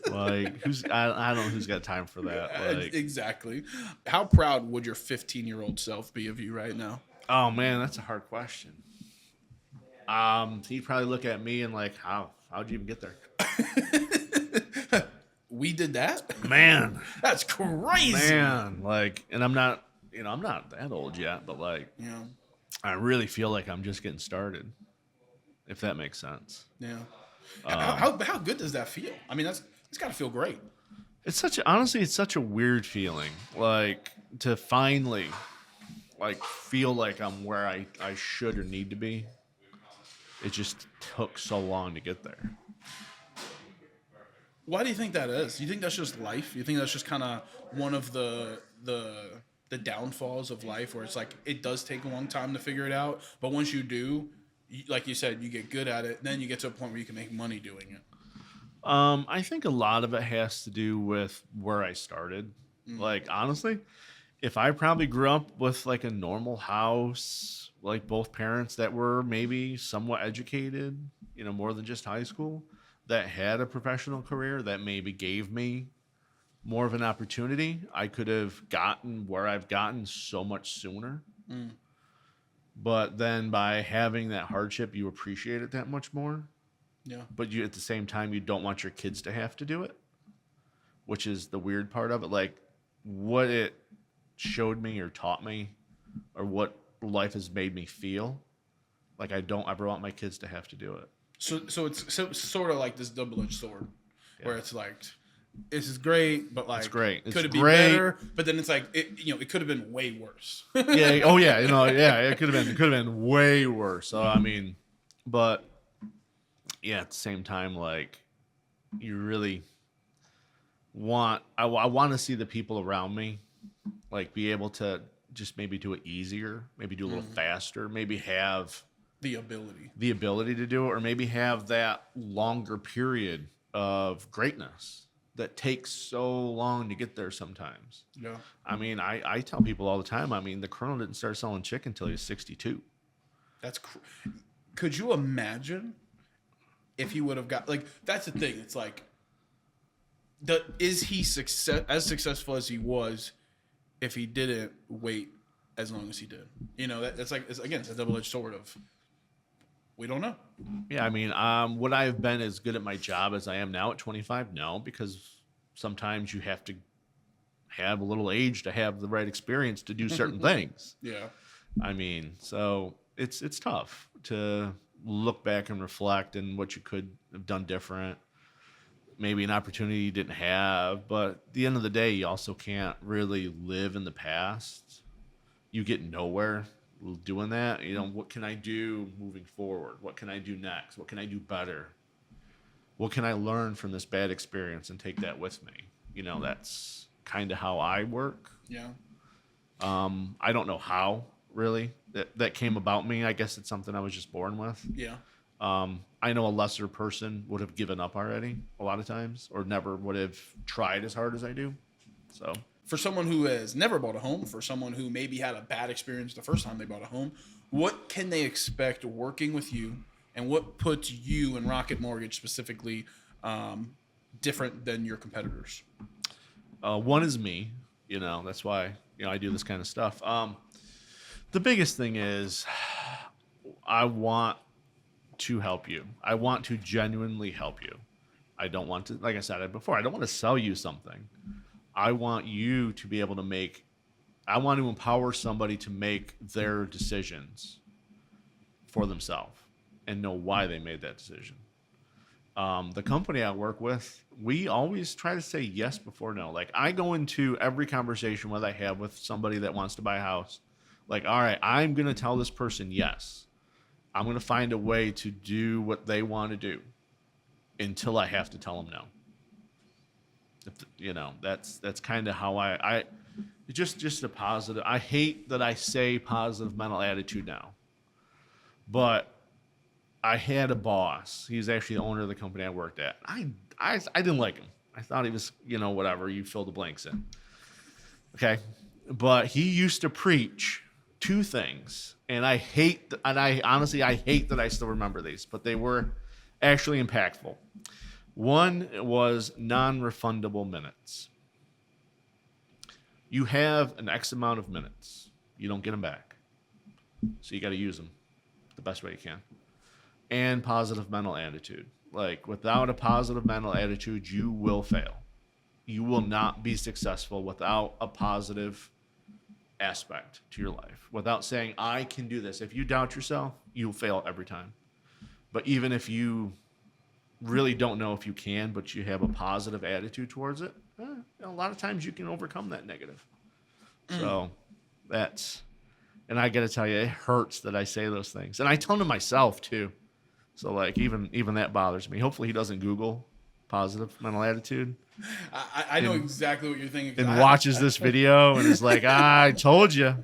Like, I don't know who's got time for that. Like, Exactly. How proud would your 15-year-old self be of you right now? oh man, that's a hard question. He'd probably look at me and like, how'd you even get there? We did that? Man, That's crazy. man, like, and I'm not that old yet, but like, Yeah. I really feel like I'm just getting started, if that makes sense. Yeah. How good does that feel? I mean, it's got to feel great. Honestly, it's such a weird feeling, like to finally like feel like I'm where I should or need to be. It just took so long to get there. Why do you think that is? Do you think that's just life? You think that's just kind of one of the downfalls of life, where it's like it does take a long time to figure it out, but once you do, like you said, you get good at it, then you get to a point where you can make money doing it. I think a lot of it has to do with where I started. Like, honestly, if I probably grew up with like a normal house, like both parents that were maybe somewhat educated, more than just high school, that had a professional career that maybe gave me more of an opportunity, I could have gotten where I've gotten so much sooner. But then by having that hardship, you appreciate it that much more. Yeah. But you, at the same time, you don't want your kids to have to do it, which is the weird part of it. Like, what it showed me or taught me, or what life has made me feel, like I don't ever want my kids to have to do it. So it's sort of like this double-edged sword, where it's like, this is great, but like, It's great. It's could it be great. better? But then it's like, it could have been way worse. Yeah. Oh yeah. It could have been way worse. So I mean, but yeah, at the same time, like, you really want. I want to see the people around me, like, be able to just maybe do it easier, maybe do a little faster, maybe have the ability to do it, or maybe have that longer period of greatness that takes so long to get there sometimes. Yeah. I mean, I tell people all the time, I mean, the Colonel didn't start selling chicken until he was 62. Could you imagine if he would have got, like, that's the thing. It's like, is he as successful as he was if he didn't wait as long as he did? That's like, it's a double-edged sword of, we don't know. Yeah, I mean, would I have been as good at my job as I am now at 25? No, because sometimes you have to have a little age to have the right experience to do certain things. Yeah. I mean, so it's tough to look back and reflect and what you could have done different. Maybe an opportunity you didn't have, but at the end of the day, you also can't really live in the past. You get nowhere doing that. What can I do moving forward? What can I do next? What can I do better? What can I learn from this bad experience and take that with me? That's kind of how I work. Yeah. I don't know how really that came about me. I guess it's something I was just born with. Yeah. I know a lesser person would have given up already a lot of times, or never would have tried as hard as I do. So for someone who has never bought a home, for someone who maybe had a bad experience the first time they bought a home, what can they expect working with you, and what puts you and Rocket Mortgage specifically different than your competitors? One is me. That's why I do this kind of stuff. The biggest thing is I want to help you. I want to genuinely help you. I don't want to, like I said before, I don't want to sell you something. I want you to be able to I want to empower somebody to make their decisions for themselves and know why they made that decision. The company I work with, we always try to say yes before no. Like, I go into every conversation that I have with somebody that wants to buy a house. Like, all right, I'm going to tell this person yes. I'm going to find a way to do what they want to do until I have to tell them no. That's kind of how I just a positive. I hate that I say positive mental attitude now, but I had a boss. He was actually the owner of the company I worked at. I didn't like him. I thought he was, whatever, you fill the blanks in. Okay. But he used to preach two things. And I hate that I still remember these, but they were actually impactful. One was non-refundable minutes. You have an X amount of minutes. You don't get them back. So you got to use them the best way you can. And positive mental attitude. Like, without a positive mental attitude, you will fail. You will not be successful without a positive aspect to your life. Without saying, I can do this. If you doubt yourself, you'll fail every time. But even if you really don't know if you can, but you have a positive attitude towards it, a lot of times you can overcome that negative. So and I got to tell you, it hurts that I say those things. And I tell them to myself too. So like even that bothers me. Hopefully he doesn't Google positive mental attitude. I know exactly what you're thinking. And watches this video and is like, I told you.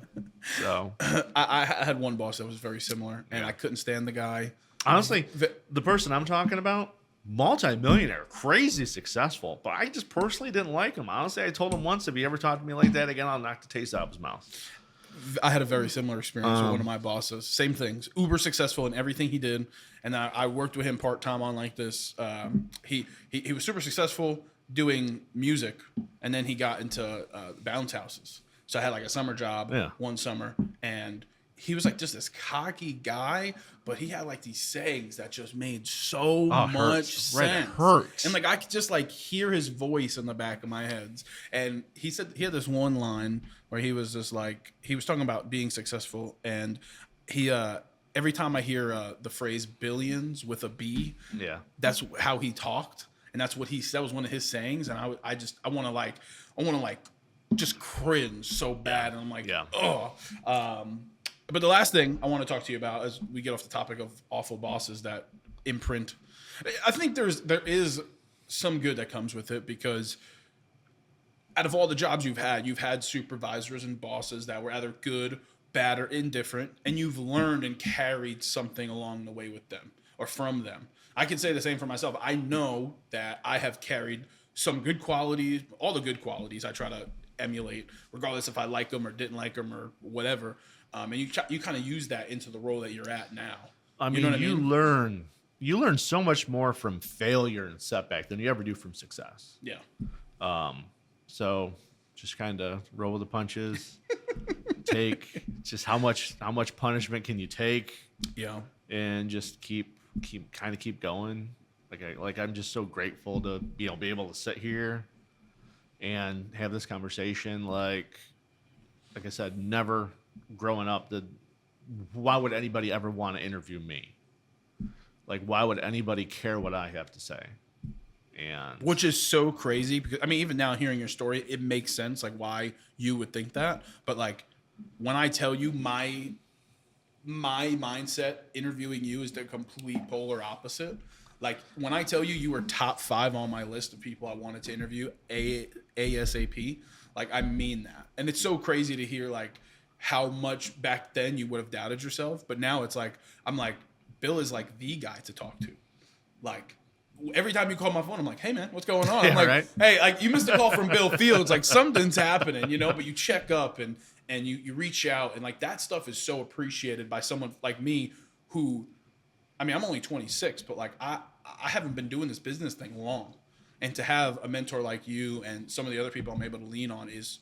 So I had one boss that was very similar, and I couldn't stand the guy. Honestly, the person I'm talking about, multi-millionaire, crazy successful, but I just personally didn't like him. Honestly, I told him once, if he ever talked to me like that again, I'll knock the taste out of his mouth. I had a very similar experience with one of my bosses. Same things. Uber successful in everything he did. And I worked with him part-time on like this. He was super successful doing music, and then he got into bounce houses. So I had like a summer job one summer, and he was like just this cocky guy, but he had like these sayings that just made so much sense. Right, it hurts. And like I could just like hear his voice in the back of my head. And he said he had this one line where he was just like, he was talking about being successful, and he every time I hear the phrase billions with a B, that's how he talked. And that's what that was one of his sayings. And I want to like just cringe so bad. And I'm like, oh. But the last thing I want to talk to you about as we get off the topic of awful bosses that imprint, I think there is some good that comes with it, because out of all the jobs you've had supervisors and bosses that were either good, bad, or indifferent, and you've learned and carried something along the way with them or from them. I can say the same for myself. I know that I have carried some good qualities, all the good qualities I try to emulate, regardless if I like them or didn't like them or whatever. And you kind of use that into the role that you're at now. I mean, you learn so much more from failure and setback than you ever do from success. Yeah. So just kind of roll with the punches. Take just how much punishment can you take? Yeah. And just keep going. I'm just so grateful to be able to sit here and have this conversation. Like I said, never growing up, why would anybody ever want to interview me? Like, why would anybody care what I have to say? And which is so crazy, because I mean, even now hearing your story, it makes sense like why you would think that. But like when I tell you my mindset interviewing you is the complete polar opposite. Like when I tell you you were top 5 on my list of people I wanted to interview ASAP, like I mean that. And it's so crazy to hear like how much back then you would have doubted yourself, but now it's like I'm like, Bill is like the guy to talk to. Like every time you call my phone, I'm like, hey man, what's going on? I'm like, right? Hey, like you missed a call from Bill Fields, like something's happening, but you check up and you reach out, and like that stuff is so appreciated by someone like me who, I mean, I'm only 26, but like I haven't been doing this business thing long. And to have a mentor like you and some of the other people I'm able to lean on is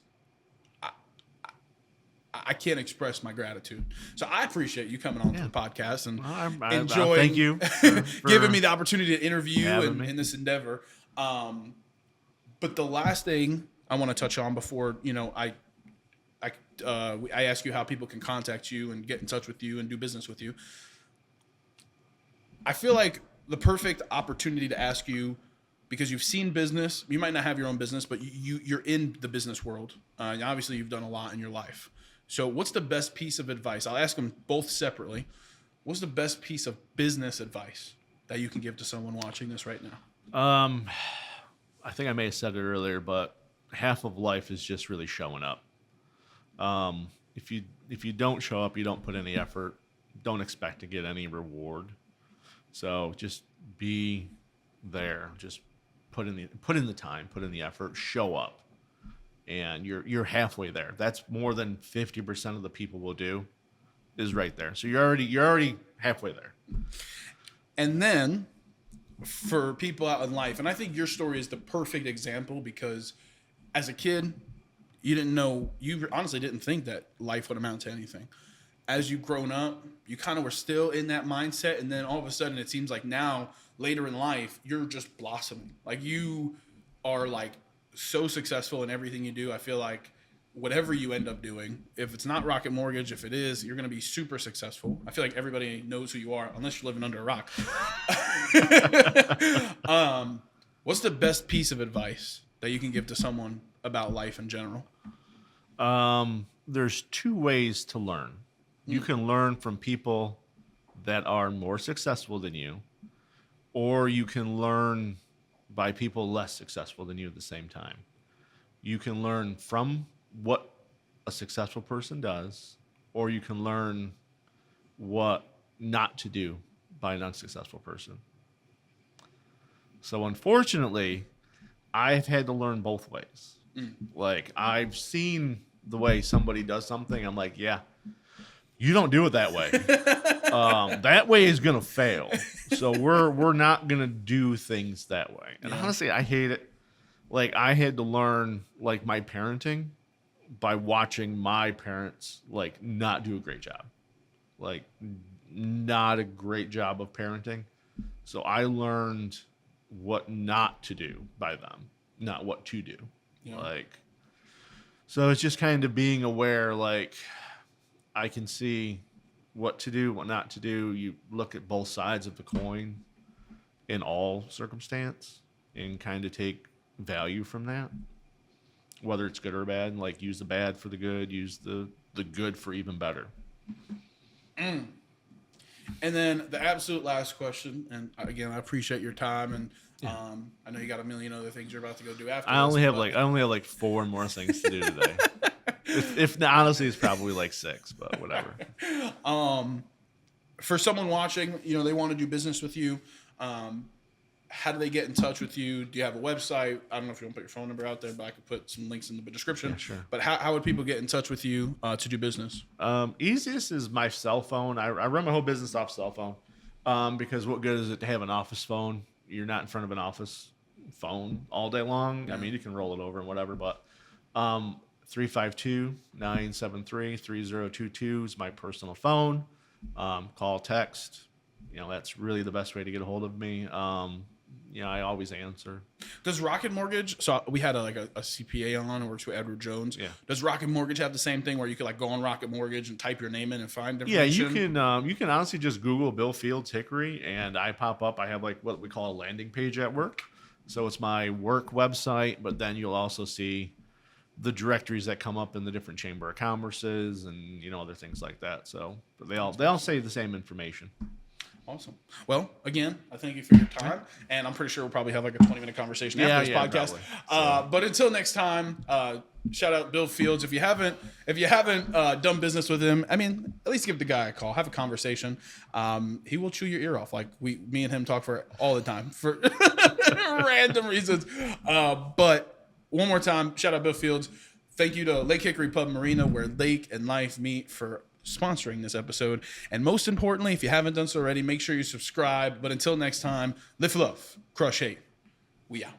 I can't express my gratitude. So I appreciate you coming on to the podcast and enjoying. Thank you for giving me the opportunity to interview you in this endeavor. But the last thing I want to touch on before, I ask you how people can contact you and get in touch with you and do business with you. I feel like the perfect opportunity to ask you, because you've seen business, you might not have your own business, but you're in the business world. Obviously, you've done a lot in your life. So what's the best piece of advice? I'll ask them both separately. What's the best piece of business advice that you can give to someone watching this right now? I think I may have said it earlier, but half of life is just really showing up. If you don't show up, you don't put any effort, don't expect to get any reward. So just be there. Just put in the time, put in the effort, show up, and you're halfway there. That's more than 50% of the people will do, is right there. So you're already halfway there. And then for people out in life, and I think your story is the perfect example, because as a kid, you honestly didn't think that life would amount to anything. As you've grown up, you kind of were still in that mindset, and then all of a sudden it seems like now, later in life, you're just blossoming. Like, you are like so successful in everything you do. I feel like whatever you end up doing, if it's not Rocket Mortgage, if it is, you're going to be super successful. I feel like everybody knows who you are, unless you're living under a rock. What's the best piece of advice that you can give to someone about life in general? There's two ways to learn. You can learn from people that are more successful than you, or you can learn by people less successful than you at the same time. You can learn from what a successful person does, or you can learn what not to do by an unsuccessful person. So unfortunately, I've had to learn both ways. Like, I've seen the way somebody does something. I'm like, yeah, you don't do it that way. That way is gonna fail. So we're not gonna do things that way. And honestly, I hate it. Like, I had to learn like my parenting by watching my parents like not do a great job. Like, not a great job of parenting. So I learned what not to do by them, not what to do. Like, so it's just kind of being aware, like, I can see what to do, what not to do. You look at both sides of the coin in all circumstance and kind of take value from that, whether it's good or bad. Like, use the bad for the good, use the good for even better. And then the absolute last question, and again, I appreciate your time, and I know you got a million other things you're about to go do after. I only have like 4 more things to do today. if honestly, it's probably like 6, but whatever. For someone watching, they want to do business with you. How do they get in touch with you? Do you have a website? I don't know if you want to put your phone number out there, but I could put some links in the description. Yeah, sure. But how would people get in touch with you to do business? Easiest is my cell phone. I run my whole business off cell phone, because what good is it to have an office phone? You're not in front of an office phone all day long. Yeah. I mean, you can roll it over and whatever, but 352-973-3022 is my personal phone. Call, text. That's really the best way to get a hold of me. I always answer. Does Rocket Mortgage? So we had a CPA on who works with Edward Jones. Yeah. Does Rocket Mortgage have the same thing where you could go on Rocket Mortgage and type your name in and find information? Yeah, you can honestly just Google Bill Fields Hickory and I pop up. I have what we call a landing page at work. So it's my work website, but then you'll also see the directories that come up in the different Chamber of Commerces and other things like that. So but they all say the same information. Awesome. Well, again, I thank you for your time, and I'm pretty sure we'll probably have a 20-minute conversation after this podcast. But until next time, shout out Bill Fields. If you haven't done business with him, at least give the guy a call, have a conversation. He will chew your ear off, like me and him talk for all the time for random reasons. But one more time, shout out Bill Fields. Thank you to Lake Hickory Pub Marina, where lake and life meet, for sponsoring this episode. And most importantly, if you haven't done so already, make sure you subscribe. But until next time, live love, crush hate. We out.